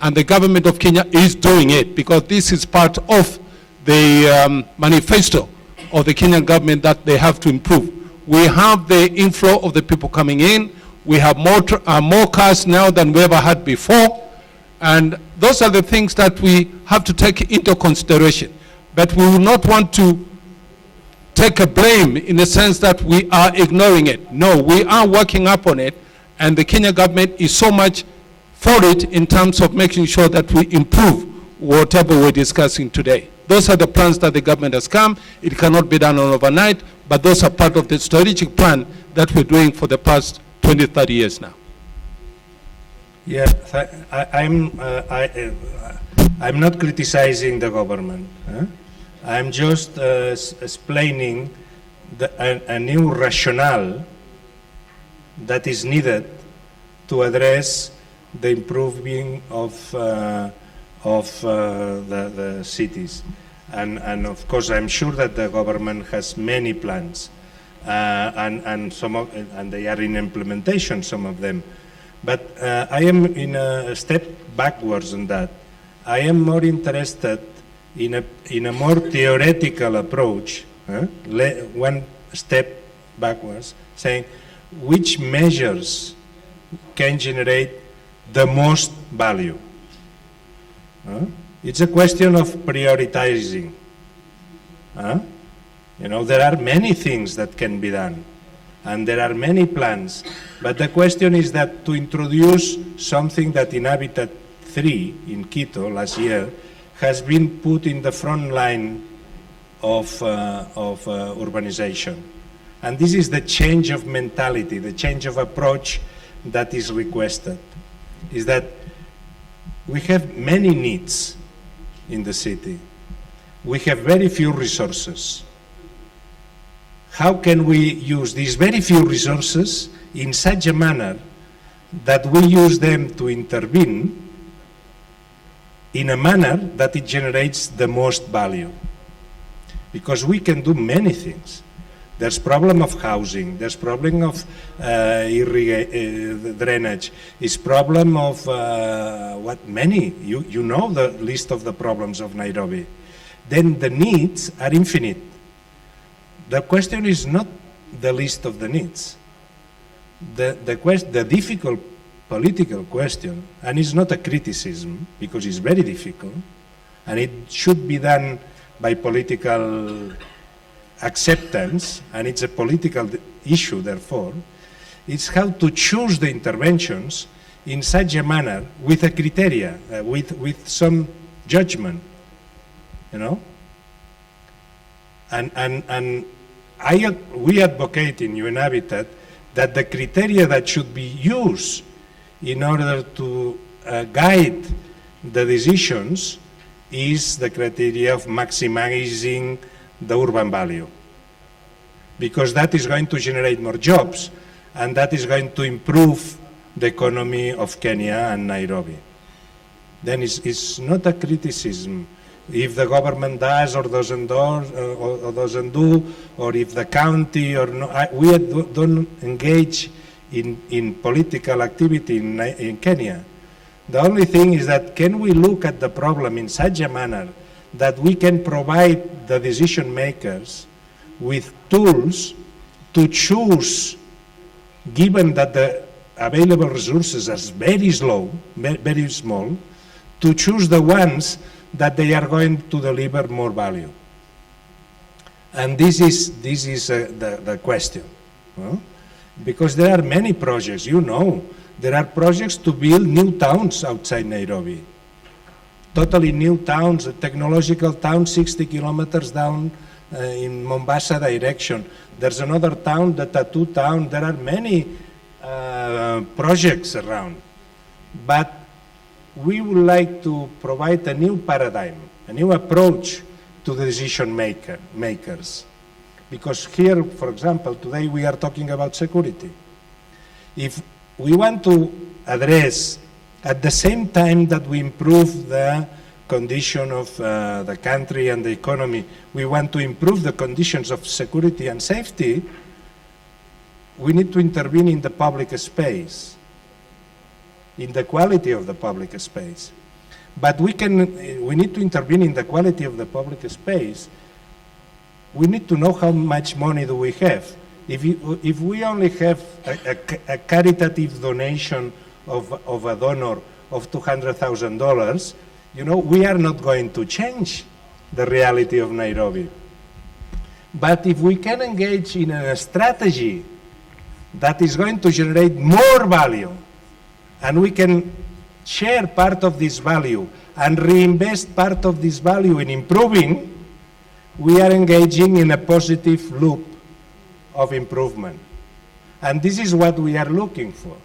and the government of Kenya is doing it, because this is part of the manifesto of the Kenyan government that they have to improve. We have the inflow of the people coming in. We have more cars now than we ever had before. And those are the things that we have to take into consideration. But we will not want to take a blame in the sense that we are ignoring it. No, we are working up on it, and the Kenya government is so much for it in terms of making sure that we improve whatever we're discussing today. Those are the plans that the government has come. It cannot be done overnight, but those are part of the strategic plan that we're doing for the past 20, 30 years now. Yeah, I'm not criticizing the government. I'm just explaining a new rationale that is needed to address the improving of the cities. And of course, I'm sure that the government has many plans, and they are in implementation, some of them. But I am in a step backwards on that. I am more interested in a more theoretical approach, one step backwards, saying which measures can generate the most value. It's a question of prioritizing. You know, there are many things that can be done, and there are many plans, but the question is that to introduce something that in Habitat 3 in Quito last year has been put in the front line of urbanization. And this is the change of mentality, the change of approach that is requested, is that we have many needs in the city. We have very few resources. how can we use these very few resources in such a manner that we use them to intervene in a manner that it generates the most value. Because we can do many things. There's problem of housing, there's problem of drainage, it's problem of many, you know the list of the problems of Nairobi. Then the needs are infinite. The question is not the list of the needs. The difficult political question, and it's not a criticism because it's very difficult, and it should be done by political acceptance, and it's a political issue therefore, it's how to choose the interventions in such a manner with a criteria, with some judgment, you know? And we advocate in UN Habitat that the criteria that should be used in order to guide the decisions is the criteria of maximizing the urban value, because that is going to generate more jobs and that is going to improve the economy of Kenya and Nairobi. Then it's not a criticism if the government does or doesn't do, or if the county or no. We don't engage in political activity in Kenya. The only thing is that can we look at the problem in such a manner that we can provide the decision makers with tools to choose, given that the available resources are very slow, very small, to choose the ones that they are going to deliver more value. And this is the question. Huh? Because there are many projects, you know, there are projects to build new towns outside Nairobi. Totally new towns, a technological town 60 kilometers down in Mombasa direction. There's another town, the tattoo town. There are many projects around. But we would like to provide a new paradigm, a new approach to the decision makers. Because here, for example, today we are talking about security. If we want to address, at the same time that we improve the condition of the country and the economy, we want to improve the conditions of security and safety, we need to intervene in the public space, in the quality of the public space. But we need to intervene in the quality of the public space. We need to know how much money do we have. If we only have a caritative donation of a donor of $200,000, you know, we are not going to change the reality of Nairobi. But if we can engage in a strategy that is going to generate more value, and we can share part of this value and reinvest part of this value in improving, we are engaging in a positive loop of improvement. And this is what we are looking for.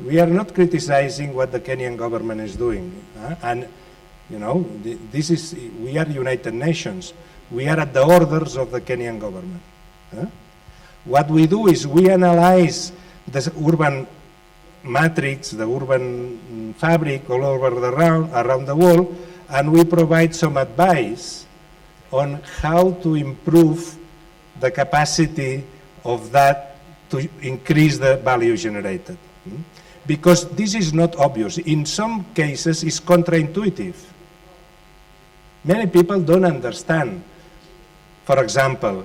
We are not criticizing what the Kenyan government is doing. And, you know, we are United Nations. We are at the orders of the Kenyan government. What we do is we analyze the urban matrix, the urban fabric all over around the world, and we provide some advice on how to improve the capacity of that to increase the value generated. Because this is not obvious. In some cases, it's counterintuitive. Many people don't understand, for example,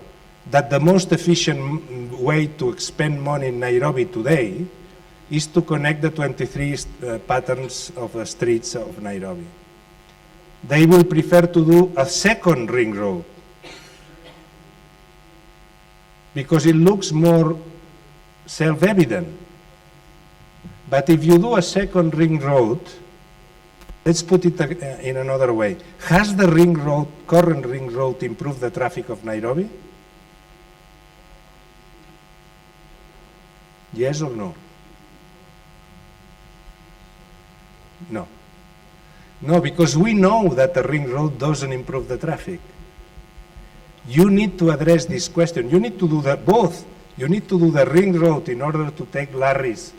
that the most efficient way to spend money in Nairobi today is to connect the 23 patterns of the streets of Nairobi. They will prefer to do a second ring road because it looks more self-evident. But if you do a second ring road, let's put it in another way. Has the current ring road improved the traffic of Nairobi? Yes or no? No. No, because we know that the ring road doesn't improve the traffic. You need to address this question. You need to do both. You need to do the ring road in order to take lorries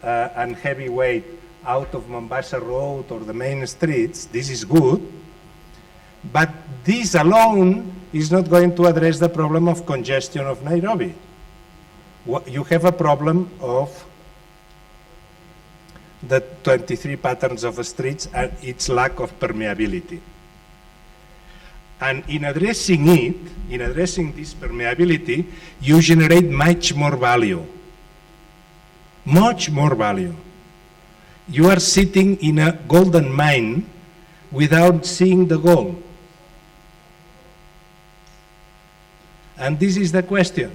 and heavyweight out of Mombasa Road or the main streets. This is good. But this alone is not going to address the problem of congestion of Nairobi. You have a problem of the 23 patterns of the streets and its lack of permeability. And in addressing this permeability, you generate much more value. Much more value. You are sitting in a golden mine without seeing the gold. And this is the question.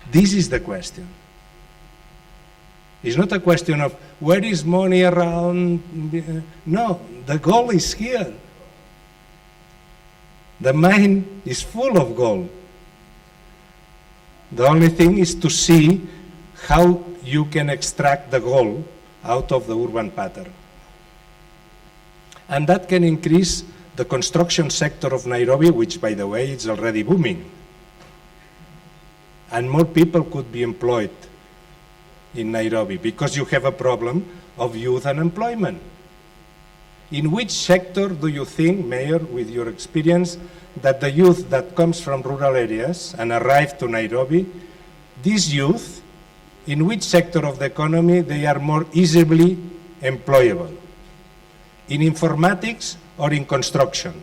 This is the question. It's not a question of where is money around. No, the gold is here. The mine is full of gold. The only thing is to see how you can extract the gold out of the urban pattern. And that can increase the construction sector of Nairobi, which, by the way, is already booming. And more people could be employed in Nairobi because you have a problem of youth unemployment. In which sector do you think, Mayor, with your experience, that the youth that comes from rural areas and arrive to Nairobi, these youth, in which sector of the economy they are more easily employable? In informatics or in construction?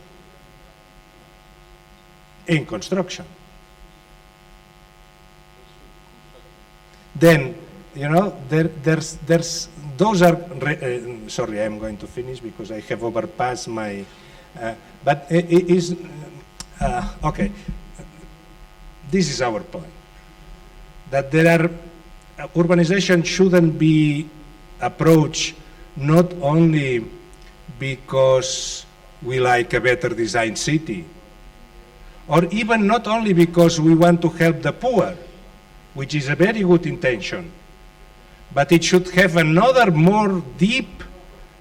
In construction. Then, you know, there's those are, sorry, I'm going to finish because I have overpassed my, but it is, okay, this is our point, that there are, urbanization shouldn't be approached not only because we like a better designed city, or even not only because we want to help the poor, which is a very good intention, but it should have another more deep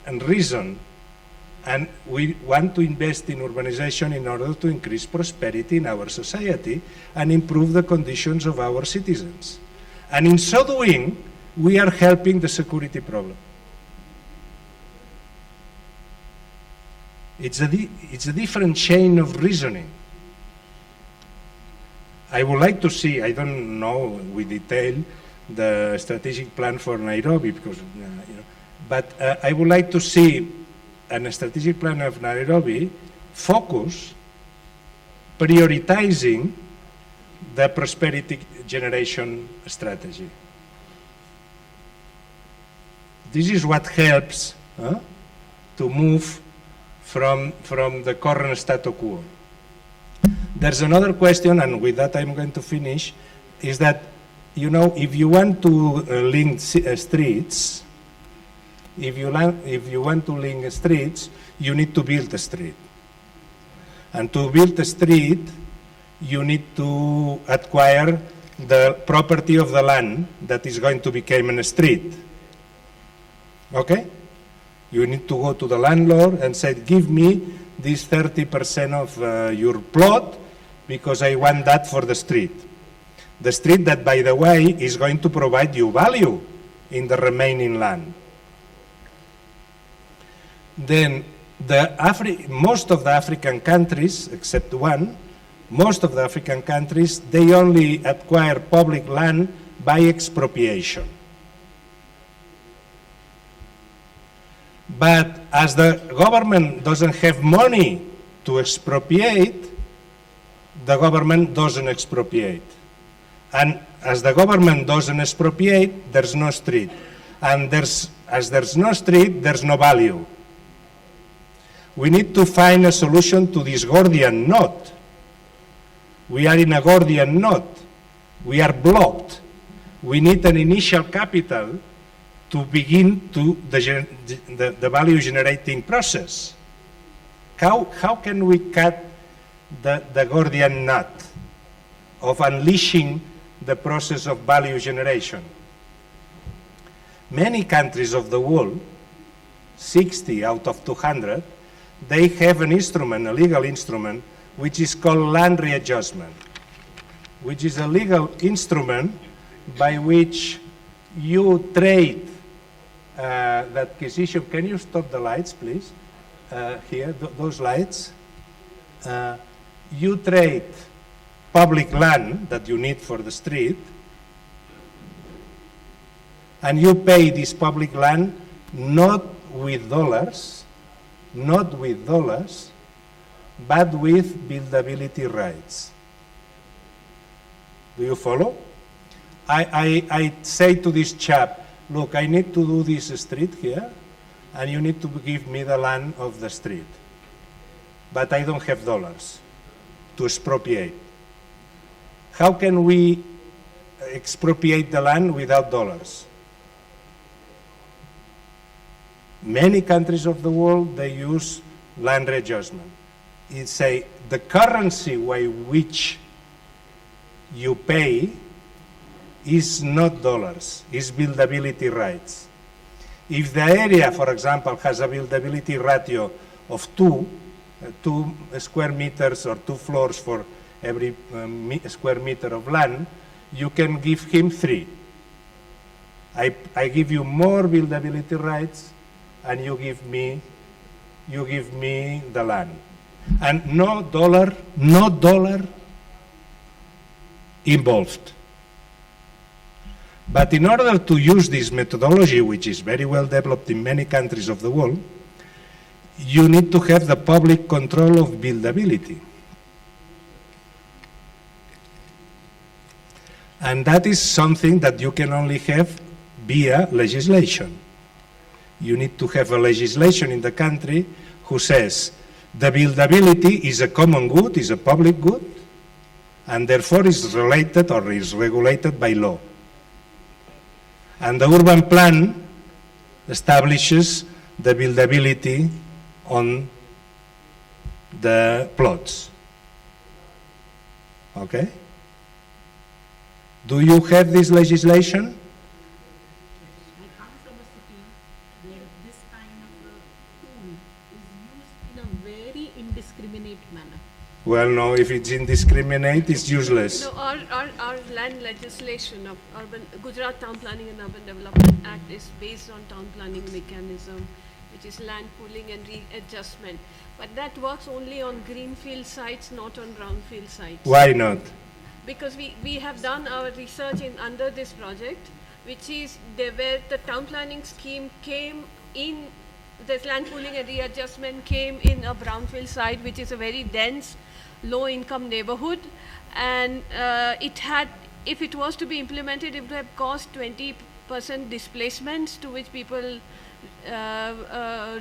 and reason, and we want to invest in urbanization in order to increase prosperity in our society and improve the conditions of our citizens. And in so doing, we are helping the security problem. It's a different chain of reasoning. I would like to see, I don't know with detail, the strategic plan for Nairobi, because, you know, but I would like to see a strategic plan of Nairobi focus, prioritizing the prosperity generation strategy. This is what helps to move from the current status quo. There's another question, and with that I'm going to finish, is that, you know, if you want to link streets, if you want to link streets, you need to build a street. And to build a street, you need to acquire the property of the land that is going to become a street. Okay? You need to go to the landlord and say, give me this 30% of your plot because I want that for the street. The street that, by the way, is going to provide you value in the remaining land. Then most of the African countries, except one, most of the African countries, they only acquire public land by expropriation. But as the government doesn't have money to expropriate, the government doesn't expropriate. And as the government doesn't expropriate, there's no street. And as there's no street, there's no value. We need to find a solution to this Gordian knot. We are in a Gordian knot. We are blocked. We need an initial capital to begin to the value generating process. How can we cut the Gordian knot of unleashing the process of value generation? Many countries of the world, 60 out of 200, they have an instrument, a legal instrument, which is called land readjustment, which is a legal instrument by which you trade the acquisition. Can you stop the lights, please? Here, those lights. You trade public land that you need for the street, and you pay this public land not with dollars, but with buildability rights. Do you follow? I say to this chap, look, I need to do this street here, and you need to give me the land of the street. But I don't have dollars to expropriate. How can we expropriate the land without dollars? Many countries of the world, they use land readjustment. It's the currency by which you pay is not dollars, is buildability rights. If the area, for example, has a buildability ratio of 2 square meters or 2 floors for every square meter of land, you can give him 3. I give you more buildability rights, and you give me the land. And no dollar involved. But in order to use this methodology, which is very well developed in many countries of the world, you need to have the public control of buildability. And that is something that you can only have via legislation. You need to have a legislation in the country who says the buildability is a common good, is a public good, and therefore is related or is regulated by law. And the urban plan establishes the buildability on the plots. Okay? Do you have this legislation? Well, no, if it's indiscriminate, it's useless. No, our land legislation of Gujarat Town Planning and Urban Development Act is based on town planning mechanism, which is land pooling and readjustment. But that works only on greenfield sites, not on brownfield sites. Why not? Because we have done our research under this project, which is where the town planning scheme came in, this land pooling and readjustment came in a brownfield site, which is a very dense, low-income neighborhood, and if it was to be implemented, it would have caused 20% displacements, to which people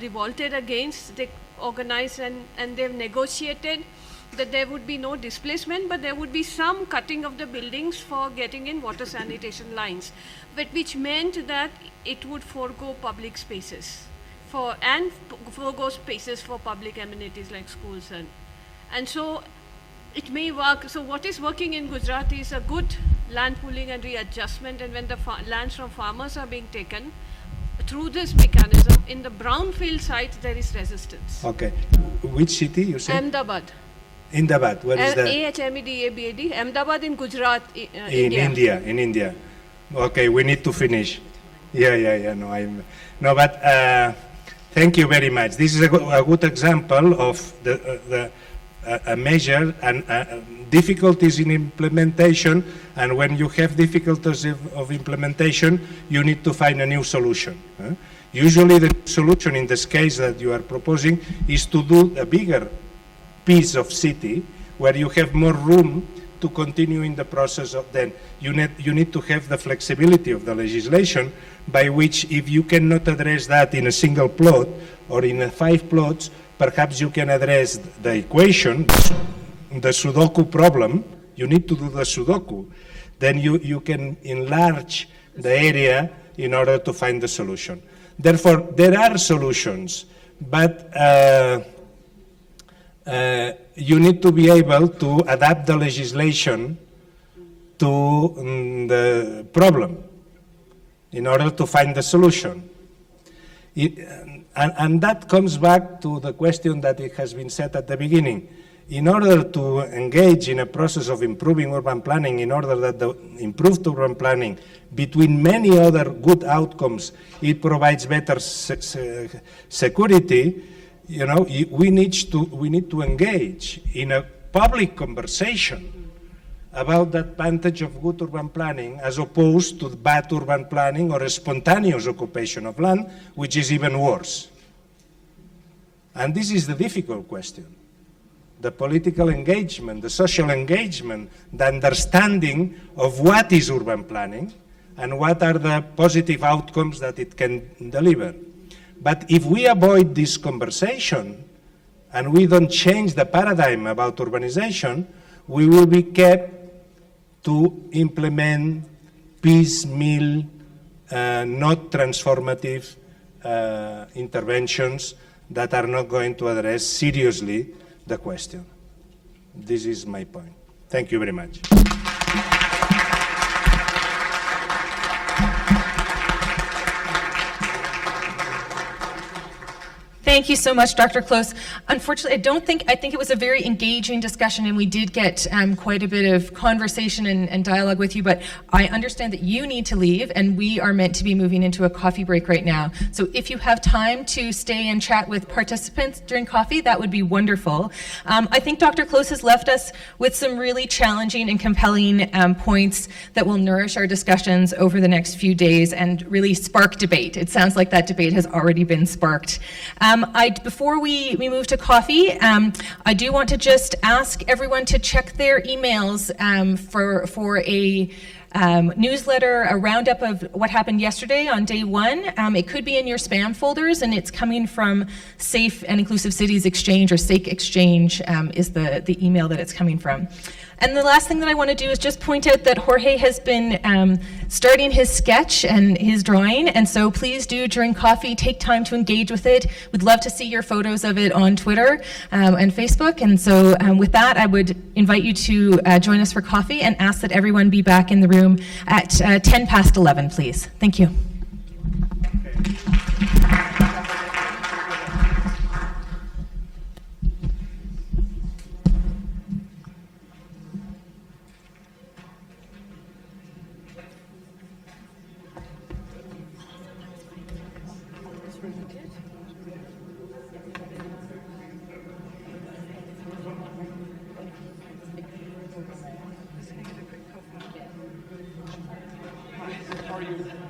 revolted against. They organized and they've negotiated that there would be no displacement, but there would be some cutting of the buildings for getting in water sanitation lines, but which meant that it would forego public spaces and forego spaces for public amenities like schools and so it may work. So what is working in Gujarat is a good land pooling and readjustment, and when the lands from farmers are being taken through this mechanism, in the brownfield sites there is resistance. Okay. Which city you said? Ahmedabad. Ahmedabad, where is that? Ahmedabad, Ahmedabad in Gujarat, India. In India. Okay, we need to finish. Yeah. No, but thank you very much. This is a good example of a measure and difficulties in implementation, and when you have difficulties of implementation, you need to find a new solution. Usually the solution in this case that you are proposing is to do a bigger piece of city where you have more room to continue in the process of then. You need to have the flexibility of the legislation by which, if you cannot address that in a single plot or in 5 plots, perhaps you can address the equation, the Sudoku problem. You need to do the Sudoku. Then you can enlarge the area in order to find the solution. Therefore, there are solutions, but you need to be able to adapt the legislation to the problem in order to find the solution. And that comes back to the question that it has been said at the beginning. in order to engage in a process of improving urban planning, in order that the improved urban planning, between many other good outcomes, it provides better security, you know, we need to engage in a public conversation about the advantage of good urban planning as opposed to bad urban planning or a spontaneous occupation of land, which is even worse. And this is the difficult question. The political engagement, the social engagement, the understanding of what is urban planning and what are the positive outcomes that it can deliver. But if we avoid this conversation and we don't change the paradigm about urbanization, we will be kept to implement piecemeal, not transformative interventions that are not going to address seriously the question. This is my point. Thank you very much. Thank you so much, Dr. Close. Unfortunately, I think it was a very engaging discussion, and we did get quite a bit of conversation and dialogue with you, but I understand that you need to leave, and we are meant to be moving into a coffee break right now. So if you have time to stay and chat with participants during coffee, that would be wonderful. I think Dr. Close has left us with some really challenging and compelling points that will nourish our discussions over the next few days and really spark debate. It sounds like that debate has already been sparked. Before we move to coffee, I do want to just ask everyone to check their emails for a newsletter, a roundup of what happened yesterday on day one. It could be in your spam folders, and it's coming from Safe and Inclusive Cities Exchange, or SAIC Exchange is the email that it's coming from. And the last thing that I want to do is just point out that Jorge has been starting his sketch and his drawing, and so please do, during coffee, take time to engage with it. We'd love to see your photos of it on Twitter and Facebook, and so with that, I would invite you to join us for coffee and ask that everyone be back in the room at 10 past 11, please. Thank you. How are you?